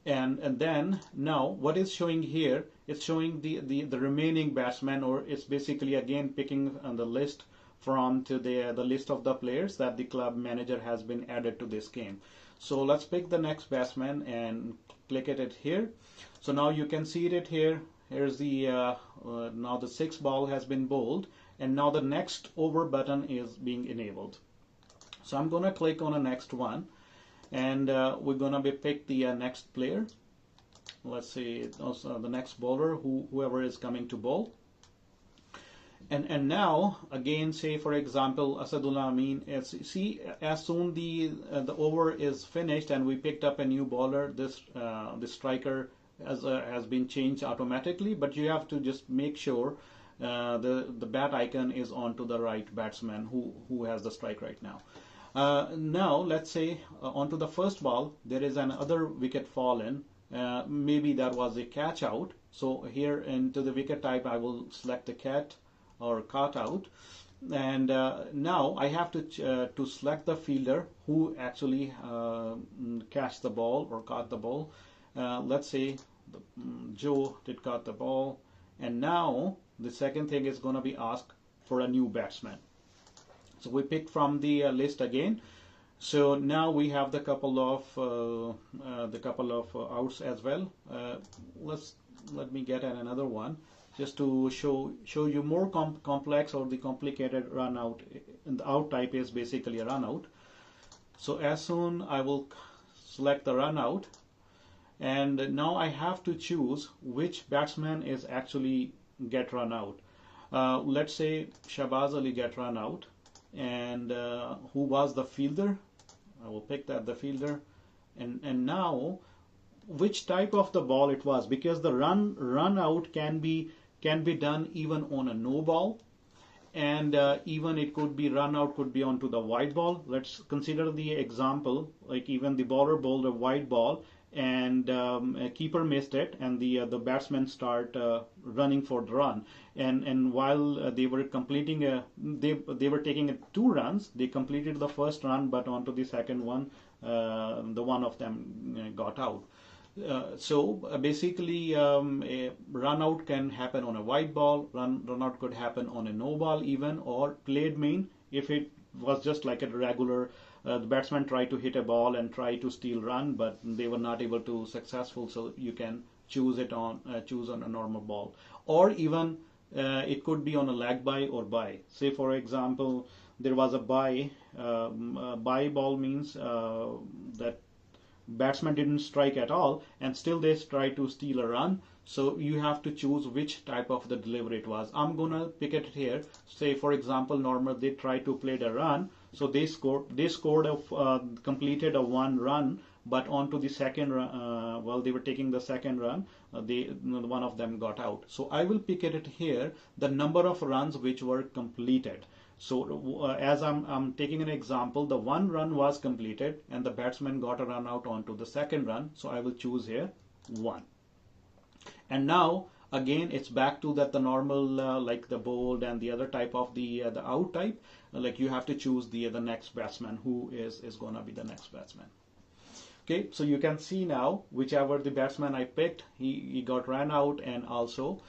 B: and then now what is showing here, it's showing the remaining batsmen, or it's basically again picking on the list from to the list of the players that the club manager has been added to this game. So let's pick the next batsman and click it here. So now you can see it here. Here's the now the 6th ball has been bowled, and now the next over button is being enabled. So I'm gonna click on the next one, and we're gonna be pick the next player. Let's see, also the next bowler, whoever is coming to bowl. And now again, say for example Asadullah Amin, see as soon the over is finished and we picked up a new bowler, this striker has been changed automatically, but you have to just make sure the bat icon is onto the right batsman who has the strike right now. Now let's say onto the first ball there is another wicket fallen. Maybe that was a catch out. So here into the wicket type I will select the cat or caught out, and now I have to select the fielder who actually catch the ball or caught the ball. Let's say Joe did caught the ball, and now the second thing is going to be asked for a new batsman. So we pick from the list again. So now we have the couple of outs as well. Let me get another one just to show you more complex or the complicated run out. And the out type is basically a run out. So as soon I will select the run out, and now I have to choose which batsman is actually get run out. Let's say Shahbaz Ali get run out, and who was the fielder? I will pick that the fielder, and now which type of the ball it was, because the run out can be done even on a no ball, and even it could be run out could be onto the white ball. Let's consider the example, like even the bowler bowled a white ball, and a keeper missed it, and the batsmen start running for the run, and while they were completing they were taking 2 runs, they completed the first run, but onto the second one the one of them got out. So basically a run out can happen on a white ball, run out could happen on a no ball even, or played mean if it was just like a regular the batsman tried to hit a ball and try to steal run, but they were not able to successful, so you can choose on a normal ball, or even it could be on a leg by or by. Say for example there was a by ball means that batsman didn't strike at all and still they try to steal a run, so you have to choose which type of the delivery it was. I'm gonna pick it here. Say for example normal they try to play the run, so they completed a 1 run, but onto the second run, while they were taking the second run, one of them got out. So I will pick it here the number of runs which were completed. So as I'm taking an example, the 1 run was completed and the batsman got a run out onto the second run, so I will choose here 1. And now again it's back to that the normal like the bowled and the other type of the out type, like you have to choose the next batsman who is going to be the next batsman. Okay, so you can see now whichever the batsman I picked, he got ran out, and also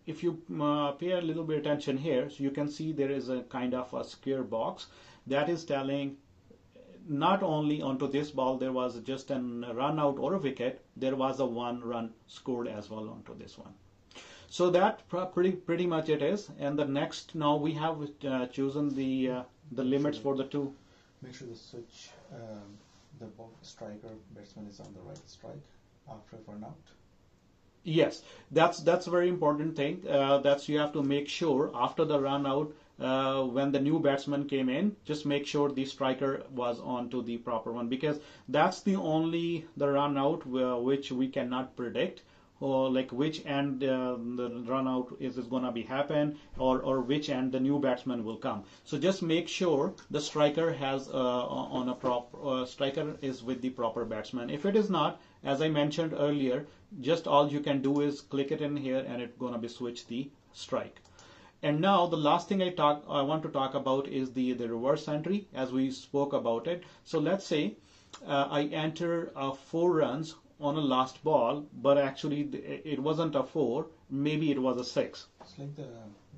B: if you pay a little bit attention here, so you can see there is a kind of a square box that is telling not only onto this ball there was just a run out or a wicket, there was a 1 run scored as well onto this one. So that pretty much it is. And the next, now we have chosen the limits for the 2.
C: Make sure the switch, the striker batsman is on the right strike after run out.
B: Yes, that's a very important thing. That's you have to make sure after the run out when the new batsman came in, just make sure the striker was on to the proper one, because that's the only the run out which we cannot predict, or like which end the run out is going to be happen, or which end the new batsman will come. So just make sure the striker has on a striker is with the proper batsman. If it is not, as I mentioned earlier, just all you can do is click it in here and it's going to be switch the strike. And now the last thing I want to talk about is the reverse entry, as we spoke about it. So let's say I enter 4 runs on a last ball, but actually it wasn't a 4, maybe it was a 6.
C: Select the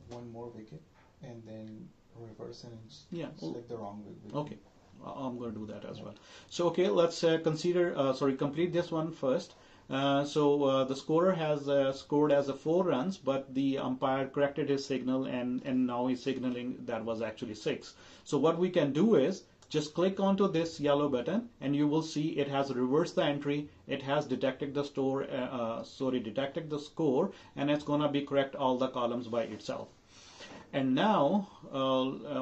C: one more wicket and then reverse and
B: Yeah.
C: select the wrong wicket.
B: Okay, I'm going to do that as well. So okay, let's complete this one first. The scorer has scored as a 4 runs, but the umpire corrected his signal, and now he's signaling that was actually 6. So what we can do is just click onto this yellow button and you will see it has reversed the entry. It has detected the score, and it's going to be correct all the columns by itself. And now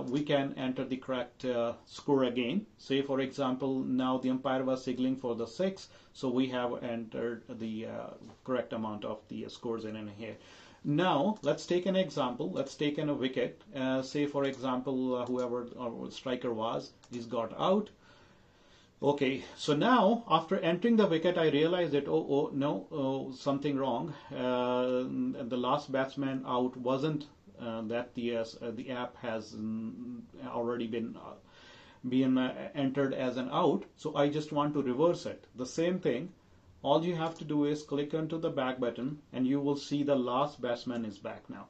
B: we can enter the correct score again. Say for example, now the umpire was signaling for the 6, so we have entered the correct amount of the scores in here. Now let's take an example. Let's take in a wicket. Say for example, whoever our striker was, he's got out. Okay, so now after entering the wicket, I realized that something wrong. The last batsman out wasn't that the app has already been entered as an out. So I just want to reverse it. The same thing. All you have to do is click onto the back button and you will see the last batsman is back now.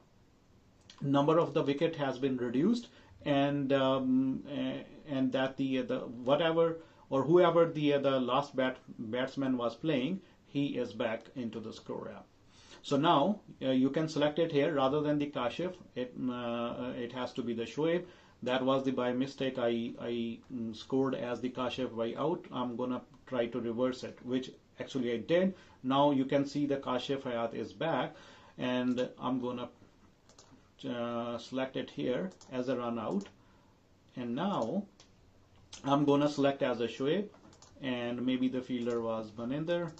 B: Number of the wicket has been reduced, and that the whatever or whoever the last batsman was playing, he is back into the score app. So now you can select it here rather than the Kashif. It has to be the Shoib. That was by mistake. I scored as the Kashif by out. I'm gonna try to reverse it, which actually I did. Now you can see the Kashif Hayat is back, and I'm gonna select it here as a run out, and now I'm gonna select as a Shoaib, and maybe the fielder was Baninder.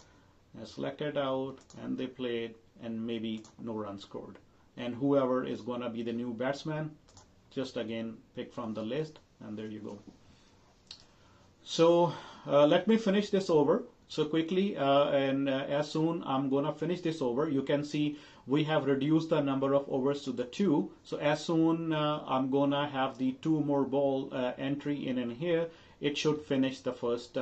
B: I selected out and they played, and maybe no run scored. And whoever is gonna be the new batsman, just again pick from the list, and there you go. So let me finish this over. So quickly, as soon I'm gonna finish this over, you can see we have reduced the number of overs to the 2. So as soon I'm gonna have the 2 more ball entry in here, it should finish the first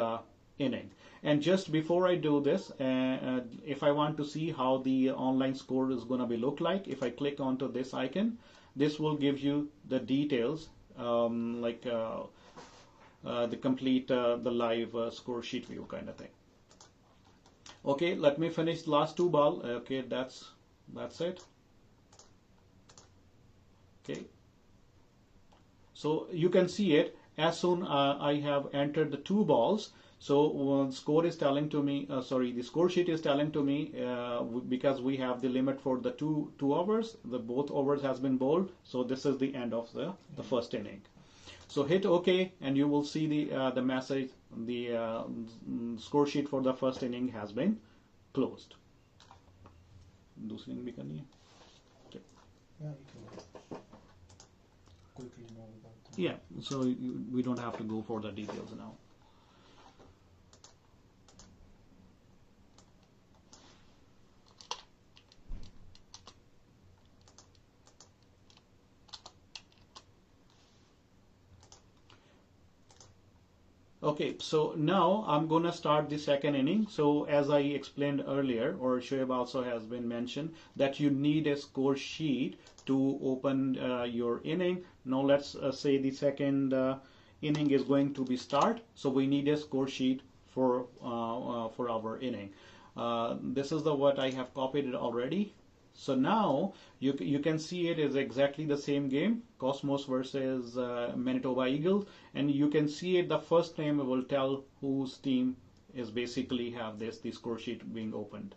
B: inning. And just before I do this, if I want to see how the online score is gonna be look like, if I click onto this icon, this will give you the details, the complete the live score sheet view kind of thing. Okay, let me finish the last 2 ball. Okay, that's it. Okay, so you can see it as soon I have entered the 2 balls. So score is telling to me, the score sheet is telling to me, because we have the limit for the two overs, the both overs has been bowled. So this is the end of the first inning. So hit OK, and you will see the message, the score sheet for the first inning has been closed. दूसरी inning भी करनी है? Okay.
C: Yeah, you can quickly know about that.
B: Yeah, so we don't have to go for the details now. Okay, so now I'm going to start the second inning. So as I explained earlier, or Shoaib also has been mentioned, that you need a score sheet to open your inning. Now let's say the second inning is going to be start. So we need a score sheet for our inning. This is what I have copied it already. So now you can see it is exactly the same game, Cosmos versus Manitoba Eagles, and you can see it. The first name will tell whose team is basically have the score sheet being opened.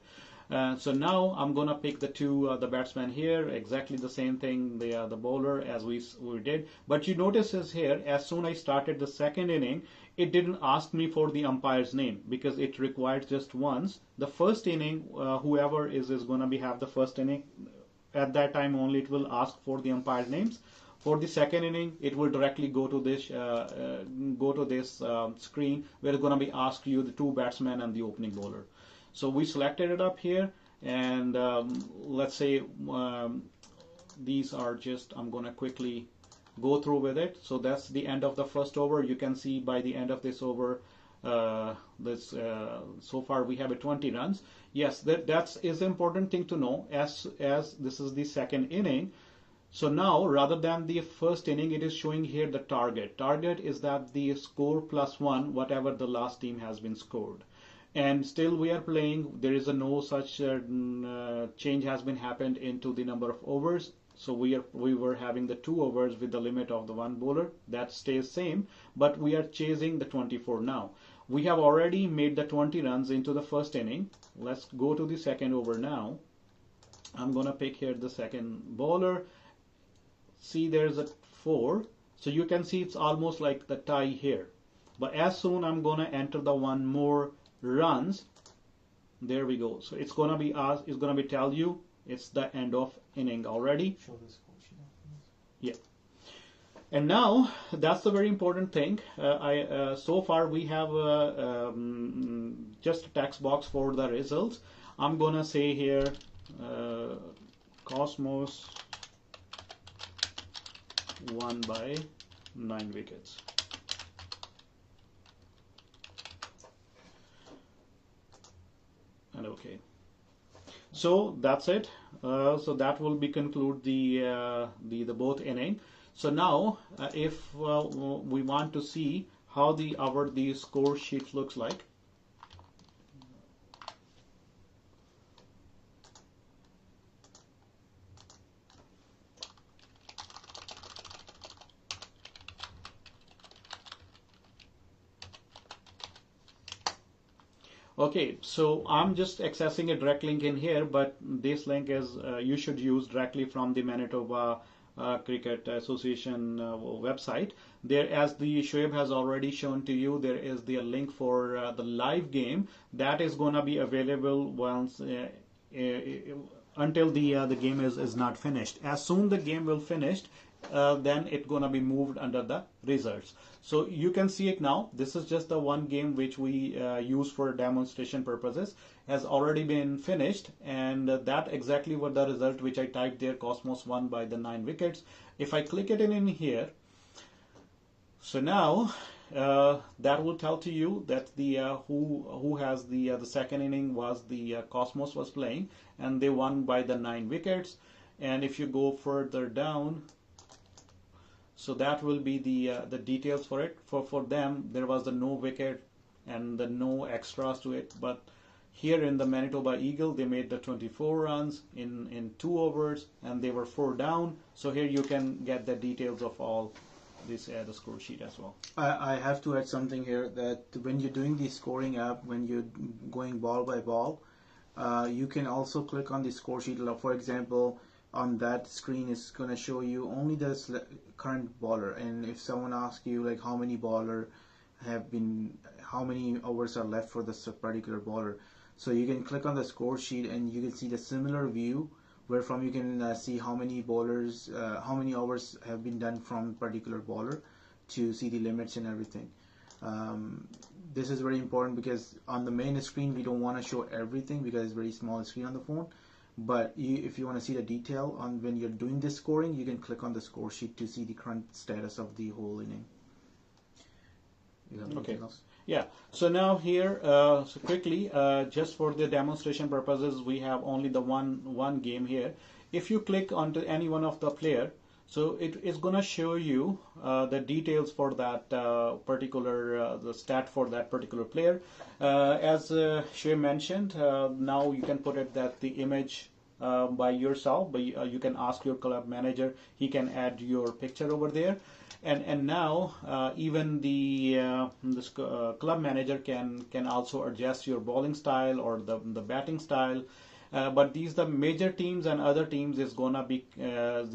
B: So now I'm gonna pick the batsmen here, exactly the same thing, the bowler as we did. But you notice is here, as soon I started the second inning, it didn't ask me for the umpire's name because it required just once. The first inning, whoever is gonna have the first inning, at that time only it will ask for the umpire's names. For the second inning, it will directly go to this screen where it's gonna be asked you the two batsmen and the opening bowler. So we selected it up here, and let's say these are just, I'm going to quickly go through with it. So that's the end of the first over. You can see by the end of this over, so far we have 20 runs. Yes, that is important thing to know as this is the second inning. So now, rather than the first inning, it is showing here the target. Target is that the score +1, whatever the last team has been scored. And still we are playing. There is no such change has been happened into the number of overs. So we were having the 2 overs with the limit of the 1 bowler. That stays same, but we are chasing the 24 now. We have already made the 20 runs into the first inning. Let's go to the second over now. I'm gonna pick here the second bowler. See, there's a 4. So you can see it's almost like the tie here. But as soon I'm gonna enter the 1 more runs, there we go. So it's gonna be asked, it's gonna be tell you it's the end of inning already.
C: Show the score sheet.
B: Yeah. And now that's the very important thing. So far we have just a text box for the results. I'm gonna say here Cosmos won by 9 wickets. And okay, so that's it. So that will be conclude the both inning. So now if we want to see how the score sheet looks like, okay, so I'm just accessing a direct link in here, but this link is you should use directly from the Manitoba Cricket Association website. There, as the Shoib has already shown to you, there is the link for the live game that is going to be available once until the game is not finished. As soon the game will finished, then it's going to be moved under the results. So you can see it now. This is just the one game which we use for demonstration purposes has already been finished, and that exactly what the result which I typed there, Cosmos won by the 9 wickets. If I click it in here, so now that will tell to you that the who has the second inning was the Cosmos was playing, and they won by the 9 wickets. And if you go further down, so that will be the details for it. For them, there was the no wicket and the no extras to it. But here in the Manitoba Eagle, they made the 24 runs in 2 overs, and they were 4 down. So here you can get the details of all this the score sheet as well.
C: I have to add something here, that when you're doing the scoring app, when you're going ball by ball, you can also click on the score sheet. For example, on that screen is going to show you only the current bowler, and if someone asks you like how many overs are left for this particular bowler, so you can click on the score sheet and you can see the similar view wherefrom you can see how many overs have been done from particular bowler to see the limits and everything. This is very important because on the main screen we don't want to show everything because it's very small screen on the phone. But if you want to see the detail on when you're doing this scoring, you can click on the score sheet to see the current status of the whole inning. You have anything else?
B: Yeah. So now here, so quickly, just for the demonstration purposes, we have only the one game here. If you click onto any one of the player, so it is going to show you the details for that particular the stat for that particular player. As Shoib mentioned, now you can put it that the image by yourself, but you can ask your club manager. He can add your picture over there, and now even the club manager can also adjust your bowling style or the batting style. But these the major teams and other teams is gonna be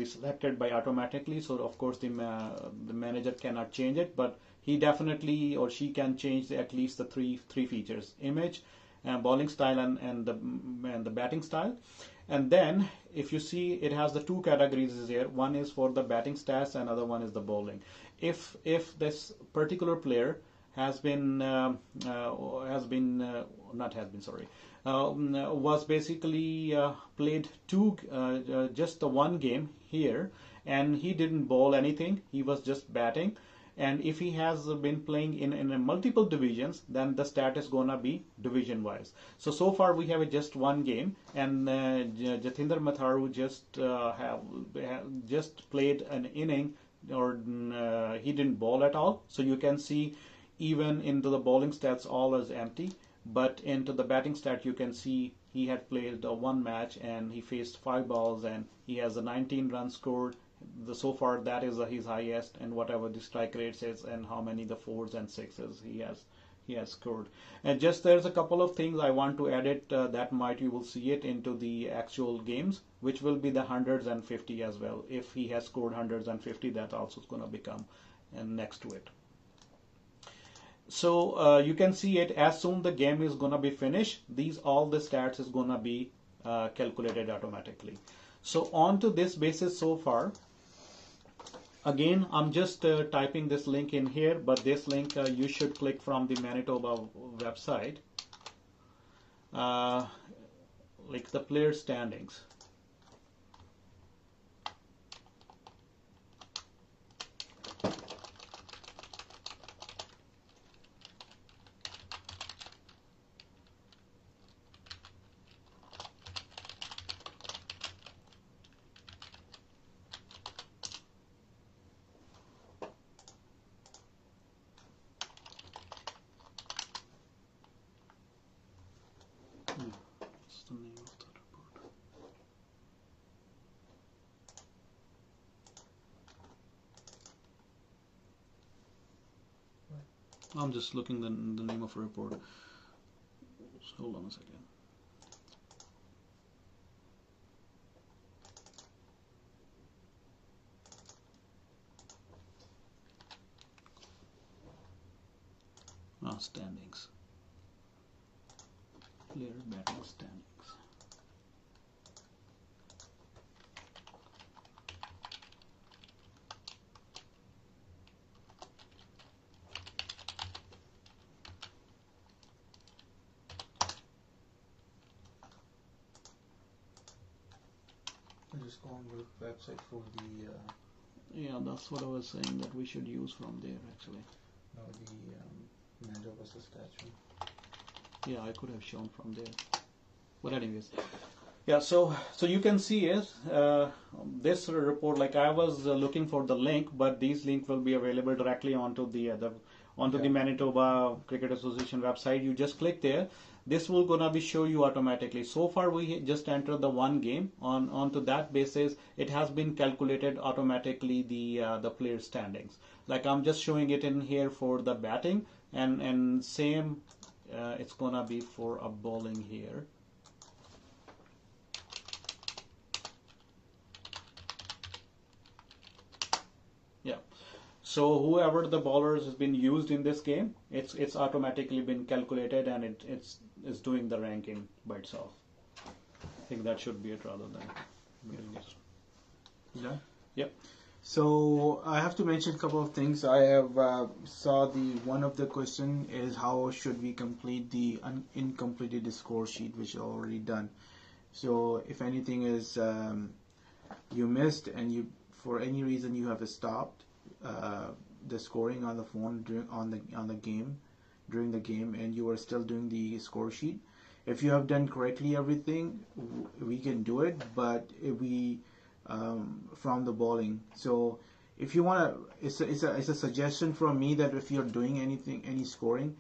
B: selected by automatically. So of course the manager cannot change it, but he definitely or she can change at least the three features: image, bowling style, and the batting style. And then if you see, it has the two categories here. One is for the batting stats, and other one is the bowling. If this particular player has been not has been, sorry, was basically played just the one game here, and he didn't bowl anything, he was just batting. And if he has been playing in multiple divisions, then the stat is gonna be division wise. So far we have just one game, and Jatinder Matharu just played an inning, or he didn't bowl at all. So you can see even into the bowling stats all is empty, but into the batting stat you can see he had played one match and he faced 5 balls and he has a 19 runs scored. So far that is his highest, and whatever the strike rate says and how many the 4s and 6s he has scored. And just there's a couple of things I want to edit that might you will see it into the actual games, which will be the hundreds and 50 as well. If he has scored hundreds and 50, that also is going to become next to it. So you can see it as soon the game is going to be finished, all the stats is going to be calculated automatically. So on to this basis so far, again I'm just typing this link in here, but this link you should click from the Manitoba website, like the player standings. What's the name of the report? I'm just looking the name of a report. So hold on a second. Standings. Player batting standings.
C: I just go on the website for the.
B: Yeah, that's what I was saying that we should use from there actually.
C: No, the Manitoba Saskatchewan.
B: Yeah, I could have shown from there. But anyways, yeah. So you can see it. This report, like I was looking for the link, but these links will be available directly onto the Manitoba Cricket Association website. You just click there. This will gonna be show you automatically. So far we just entered the one game. Onto that basis, it has been calculated automatically the player standings. Like I'm just showing it in here for the batting, and same it's gonna be for a bowling here. Yeah. So whoever the bowlers has been used in this game, it's automatically been calculated, and it's doing the ranking by itself. I think that should be it rather than getting it.
C: Yeah.
B: Yep.
C: So I have to mention a couple of things. I have saw one of the question is how should we complete the incompleted score sheet, which is already done. So if anything is you missed and you for any reason you have stopped the scoring on the phone during the game and you are still doing the score sheet, if you have done correctly everything, we can do it. But if we from the bowling, so if you want to, it's a suggestion from me that if you're doing any scoring,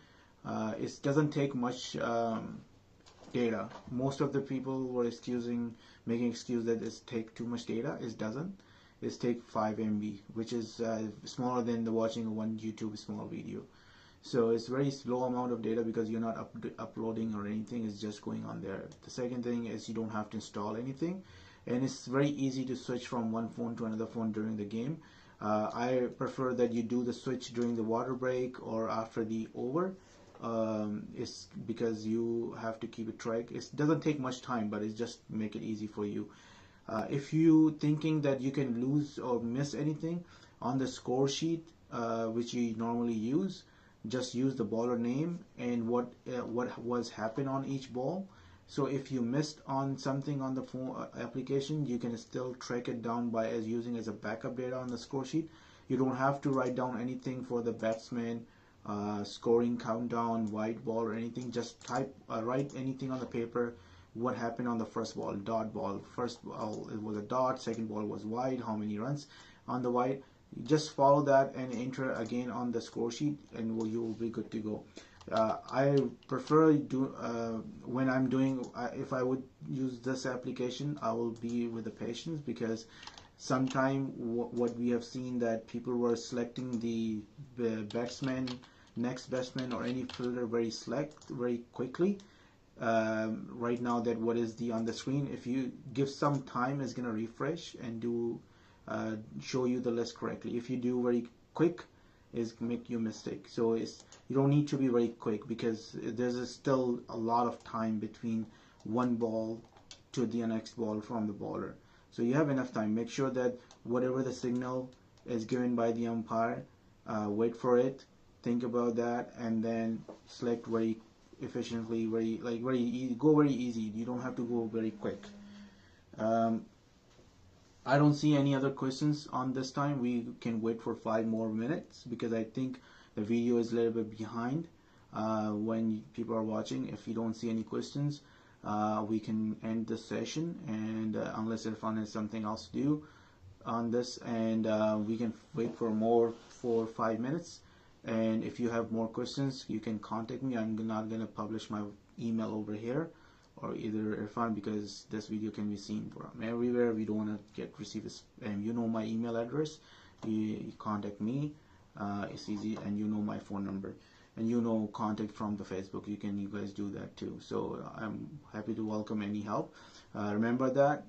C: it doesn't take much data. Most of the people were making excuse that it take too much data. It doesn't. It take 5 MB, which is smaller than the watching one YouTube small video. So it's very slow amount of data because you're not uploading or anything. It's just going on there. The second thing is you don't have to install anything, and it's very easy to switch from one phone to another phone during the game. I prefer that you do the switch during the water break or after the over. It's because you have to keep it track. It doesn't take much time, but it's just make it easy for you. If you thinking that you can lose or miss anything on the score sheet, which you normally use, just use the baller name and what was happened on each ball. So if you missed on something on the phone application, you can still track it down by using as a backup data on the score sheet. You don't have to write down anything for the batsman, scoring countdown, white ball or anything. Just write anything on the paper. What happened on the first ball, dot ball. First ball it was a dot, second ball was wide, how many runs on the wide. Just follow that and enter again on the score sheet, and you will be good to go. I prefer when I'm doing, if I would use this application, I will be with the patients, because sometime what we have seen that people were selecting the batsman, next batsman or any fielder very quickly. Right now that what is on the screen, if you give some time, it's going to refresh and show you the list correctly. If you do very quick, is make you mistake. So you don't need to be very quick, because there's still a lot of time between one ball to the next ball from the bowler. So you have enough time. Make sure that whatever the signal is given by the umpire, wait for it, think about that, and then select very efficiently, very easy. Go very easy. You don't have to go very quick. I don't see any other questions on this time. We can wait for 5 more minutes, because I think the video is a little bit behind when people are watching. If you don't see any questions, we can end the session, and unless Irfan has something else to do on this, and we can wait for more 4 or 5 minutes. And if you have more questions, you can contact me. I'm not going to publish my email over here, or either Irfan, because this video can be seen from everywhere. We don't want to receive this. You know my email address. You contact me. It's easy, and you know my phone number, and you know contact from the Facebook. You guys do that too. So I'm happy to welcome any help. Remember that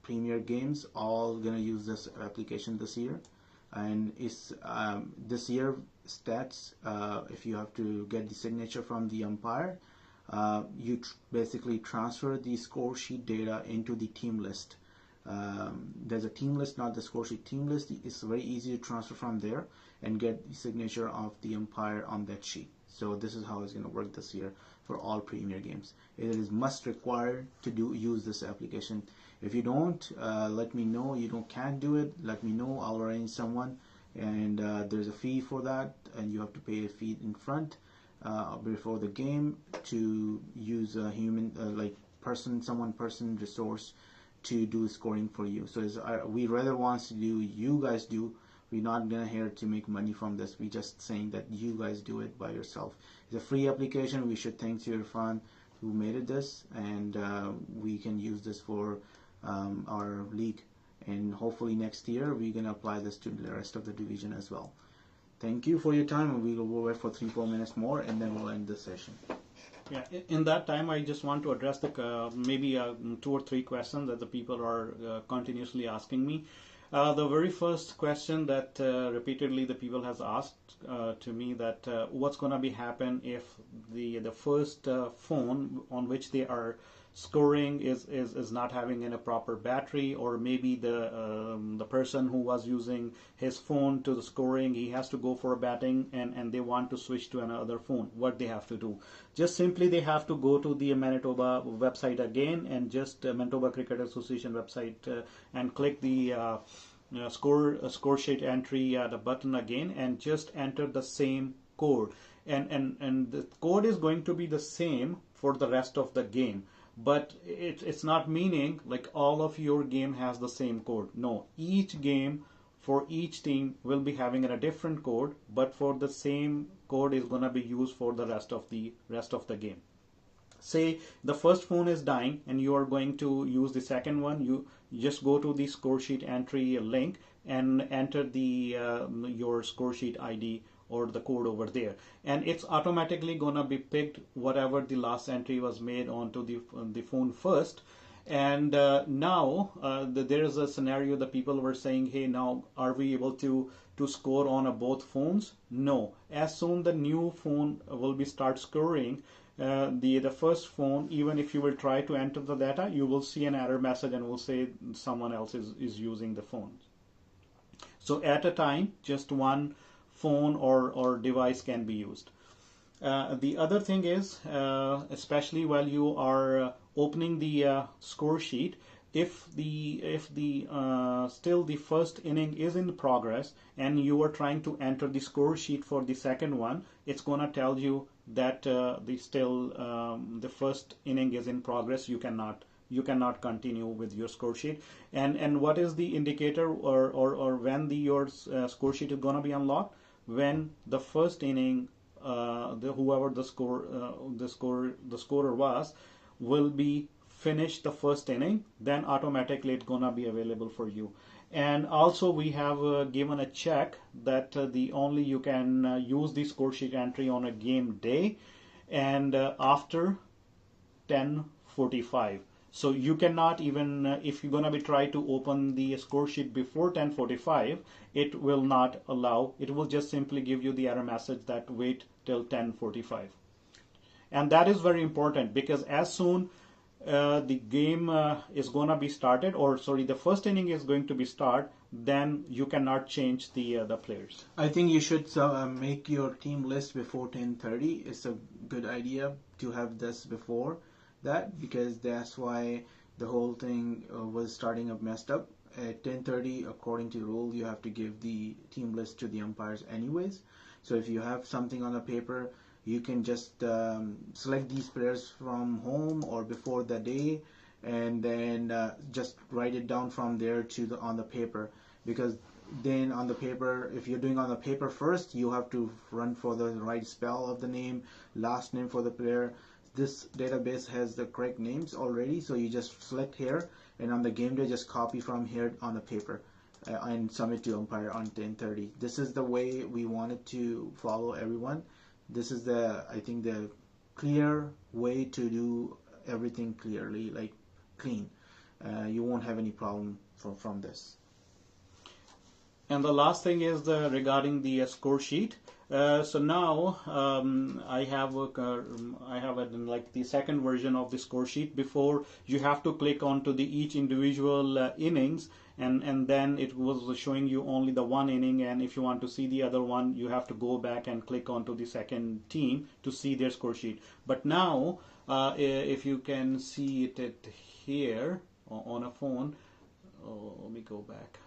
C: Premier Games all gonna use this application this year, and it's this year stats. If you have to get the signature from the umpire, you basically transfer the score sheet data into the team list. There's a team list, not the score sheet. Team list is very easy to transfer from there and get the signature of the umpire on that sheet. So this is how it's going to work this year for all Premier Games. It is must required to use this application. If you don't, let me know. You can't do it, let me know. I'll arrange someone, and there's a fee for that, and you have to pay a fee in front before the game to use a human person resource to do scoring for you. So we rather wants to do, you guys do. We're not gonna here to make money from this. We just saying that you guys do it by yourself. It's a free application. We should thank Irfan who made it this, and we can use this for our league, and hopefully next year we're gonna apply this to the rest of the division as well. Thank you for your time, and we will wait for 3-4 minutes more, and then we'll end the session.
B: Yeah, in that time, I just want to address the maybe 2 or 3 questions that the people are continuously asking me. The very first question that repeatedly the people has asked to me, that what's going to be happen if the first phone on which they are scoring is not having a proper battery, or maybe the person who was using his phone to the scoring, he has to go for a batting, and they want to switch to another phone. What they have to do? Just simply they have to go to the Manitoba website again, and just Manitoba Cricket Association website, and click the score sheet entry the button again, and just enter the same code, and the code is going to be the same for the rest of the game. But it's not meaning like all of your game has the same code. No, each game for each team will be having a different code, but for the same code is going to be used for the rest of the game. Say the first phone is dying and you are going to use the second one, you just go to the score sheet entry link and enter the your score sheet ID or the code over there, and it's automatically gonna be picked whatever the last entry was made onto the phone first. And now there is a scenario that people were saying, hey, now are we able to score on both phones? No. As soon the new phone will be start scoring, the first phone, even if you will try to enter the data, you will see an error message and will say someone else is using the phone. So at a time, just one phone or device can be used. The other thing is, especially while you are opening the score sheet, if the still the first inning is in progress and you are trying to enter the score sheet for the second one, it's gonna tell you that the first inning is in progress. You cannot continue with your score sheet. And what is the indicator or when your score sheet is gonna be unlocked? When the first inning, whoever the scorer was, will be finished the first inning, then automatically it's gonna be available for you. And also we have given a check that the only you can use the score sheet entry on a game day and after 10:45. So you cannot even, if you're going to be try to open the score sheet before 10:45, it will not allow. It will just simply give you the error message that wait till 10:45. And that is very important, because as soon the game is going to be started, or sorry, the first inning is going to be start, then you cannot change the players.
C: I think you should make your team list before 10:30. It's a good idea to have this before that, because that's why the whole thing was starting up messed up. At 10:30, according to rule, you have to give the team list to the umpires anyways. So if you have something on the paper, you can just select these players from home or before the day, and then just write it down from there to on the paper. Because then on the paper, if you're doing on the paper first, you have to run for the right spell of the name, last name for the player. This database has the correct names already, so you just select here, and on the game day, just copy from here on the paper and submit to umpire on 10:30. This is the way we wanted to follow everyone. This is I think the clear way to do everything clearly, like clean. You won't have any problem from this.
B: And the last thing is regarding the score sheet. So now I have like the second version of the score sheet. Before, you have to click onto each individual innings, and then it was showing you only the one inning, and if you want to see the other one, you have to go back and click onto the second team to see their score sheet. But now if you can see it here on a phone, let me go back.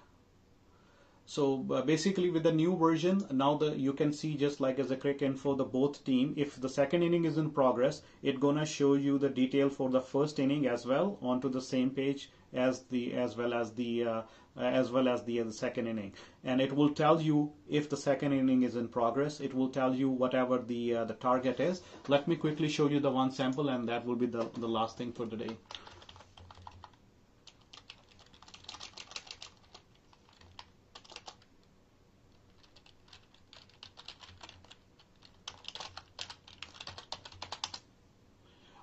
B: So basically with the new version, now you can see, just like as a quick info, the both team, if the second inning is in progress, it's gonna show you the detail for the first inning as well onto the same page as well as the second inning. And it will tell you if the second inning is in progress. It will tell you whatever the target is. Let me quickly show you the one sample, and that will be the last thing for today.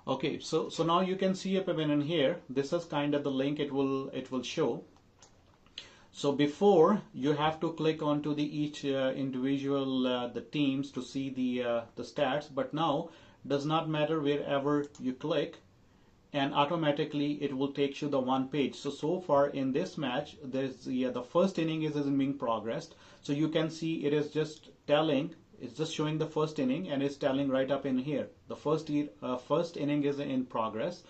B: Okay, so now you can see up even in here, this is kind of the link it will show. So before, you have to click onto each individual the teams to see the stats, but now does not matter wherever you click, and automatically it will take you the one page. So far in this match, there's the first inning is being progressed. So you can see it is just telling. It's just showing the first inning, and it's telling right up in here. The first inning is in progress,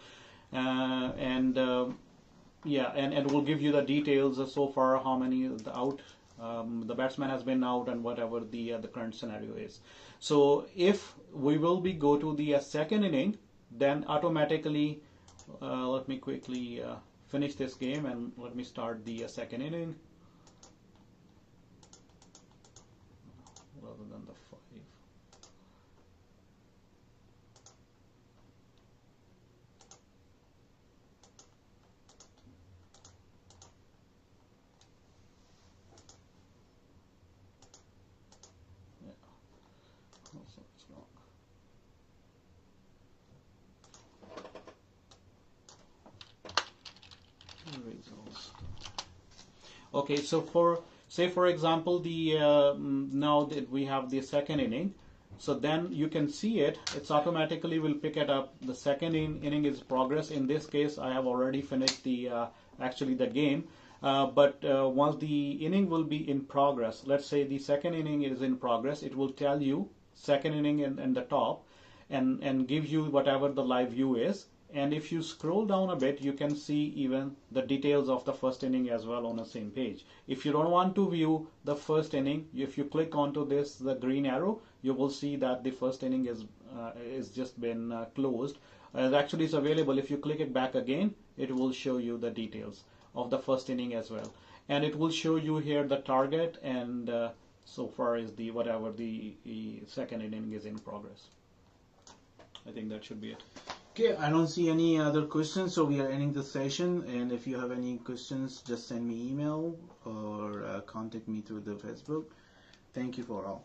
B: and we'll give you the details so far, how many out, the batsman has been out, and whatever the current scenario is. So if we will go to the second inning, then automatically, let me quickly finish this game and let me start the second inning. Rather than the 5. Yeah. Something's wrong. Results. Okay, so for say for example the now that we have the second inning, so then you can see it. It's automatically will pick it up. The second inning is progress. In this case, I have already finished the actually the game. But once the inning will be in progress, let's say the second inning is in progress, it will tell you second inning in the top, and give you whatever the live view is. And if you scroll down a bit, you can see even the details of the first inning as well on the same page. If you don't want to view the first inning, if you click onto this, the green arrow, you will see that the first inning is just been closed. Actually, it's available. If you click it back again, it will show you the details of the first inning as well. And it will show you here the target, and so far is the whatever the second inning is in progress. I think that should be it.
C: Okay, I don't see any other questions, so we are ending the session. And if you have any questions, just send me email or contact me through the Facebook. Thank you for all.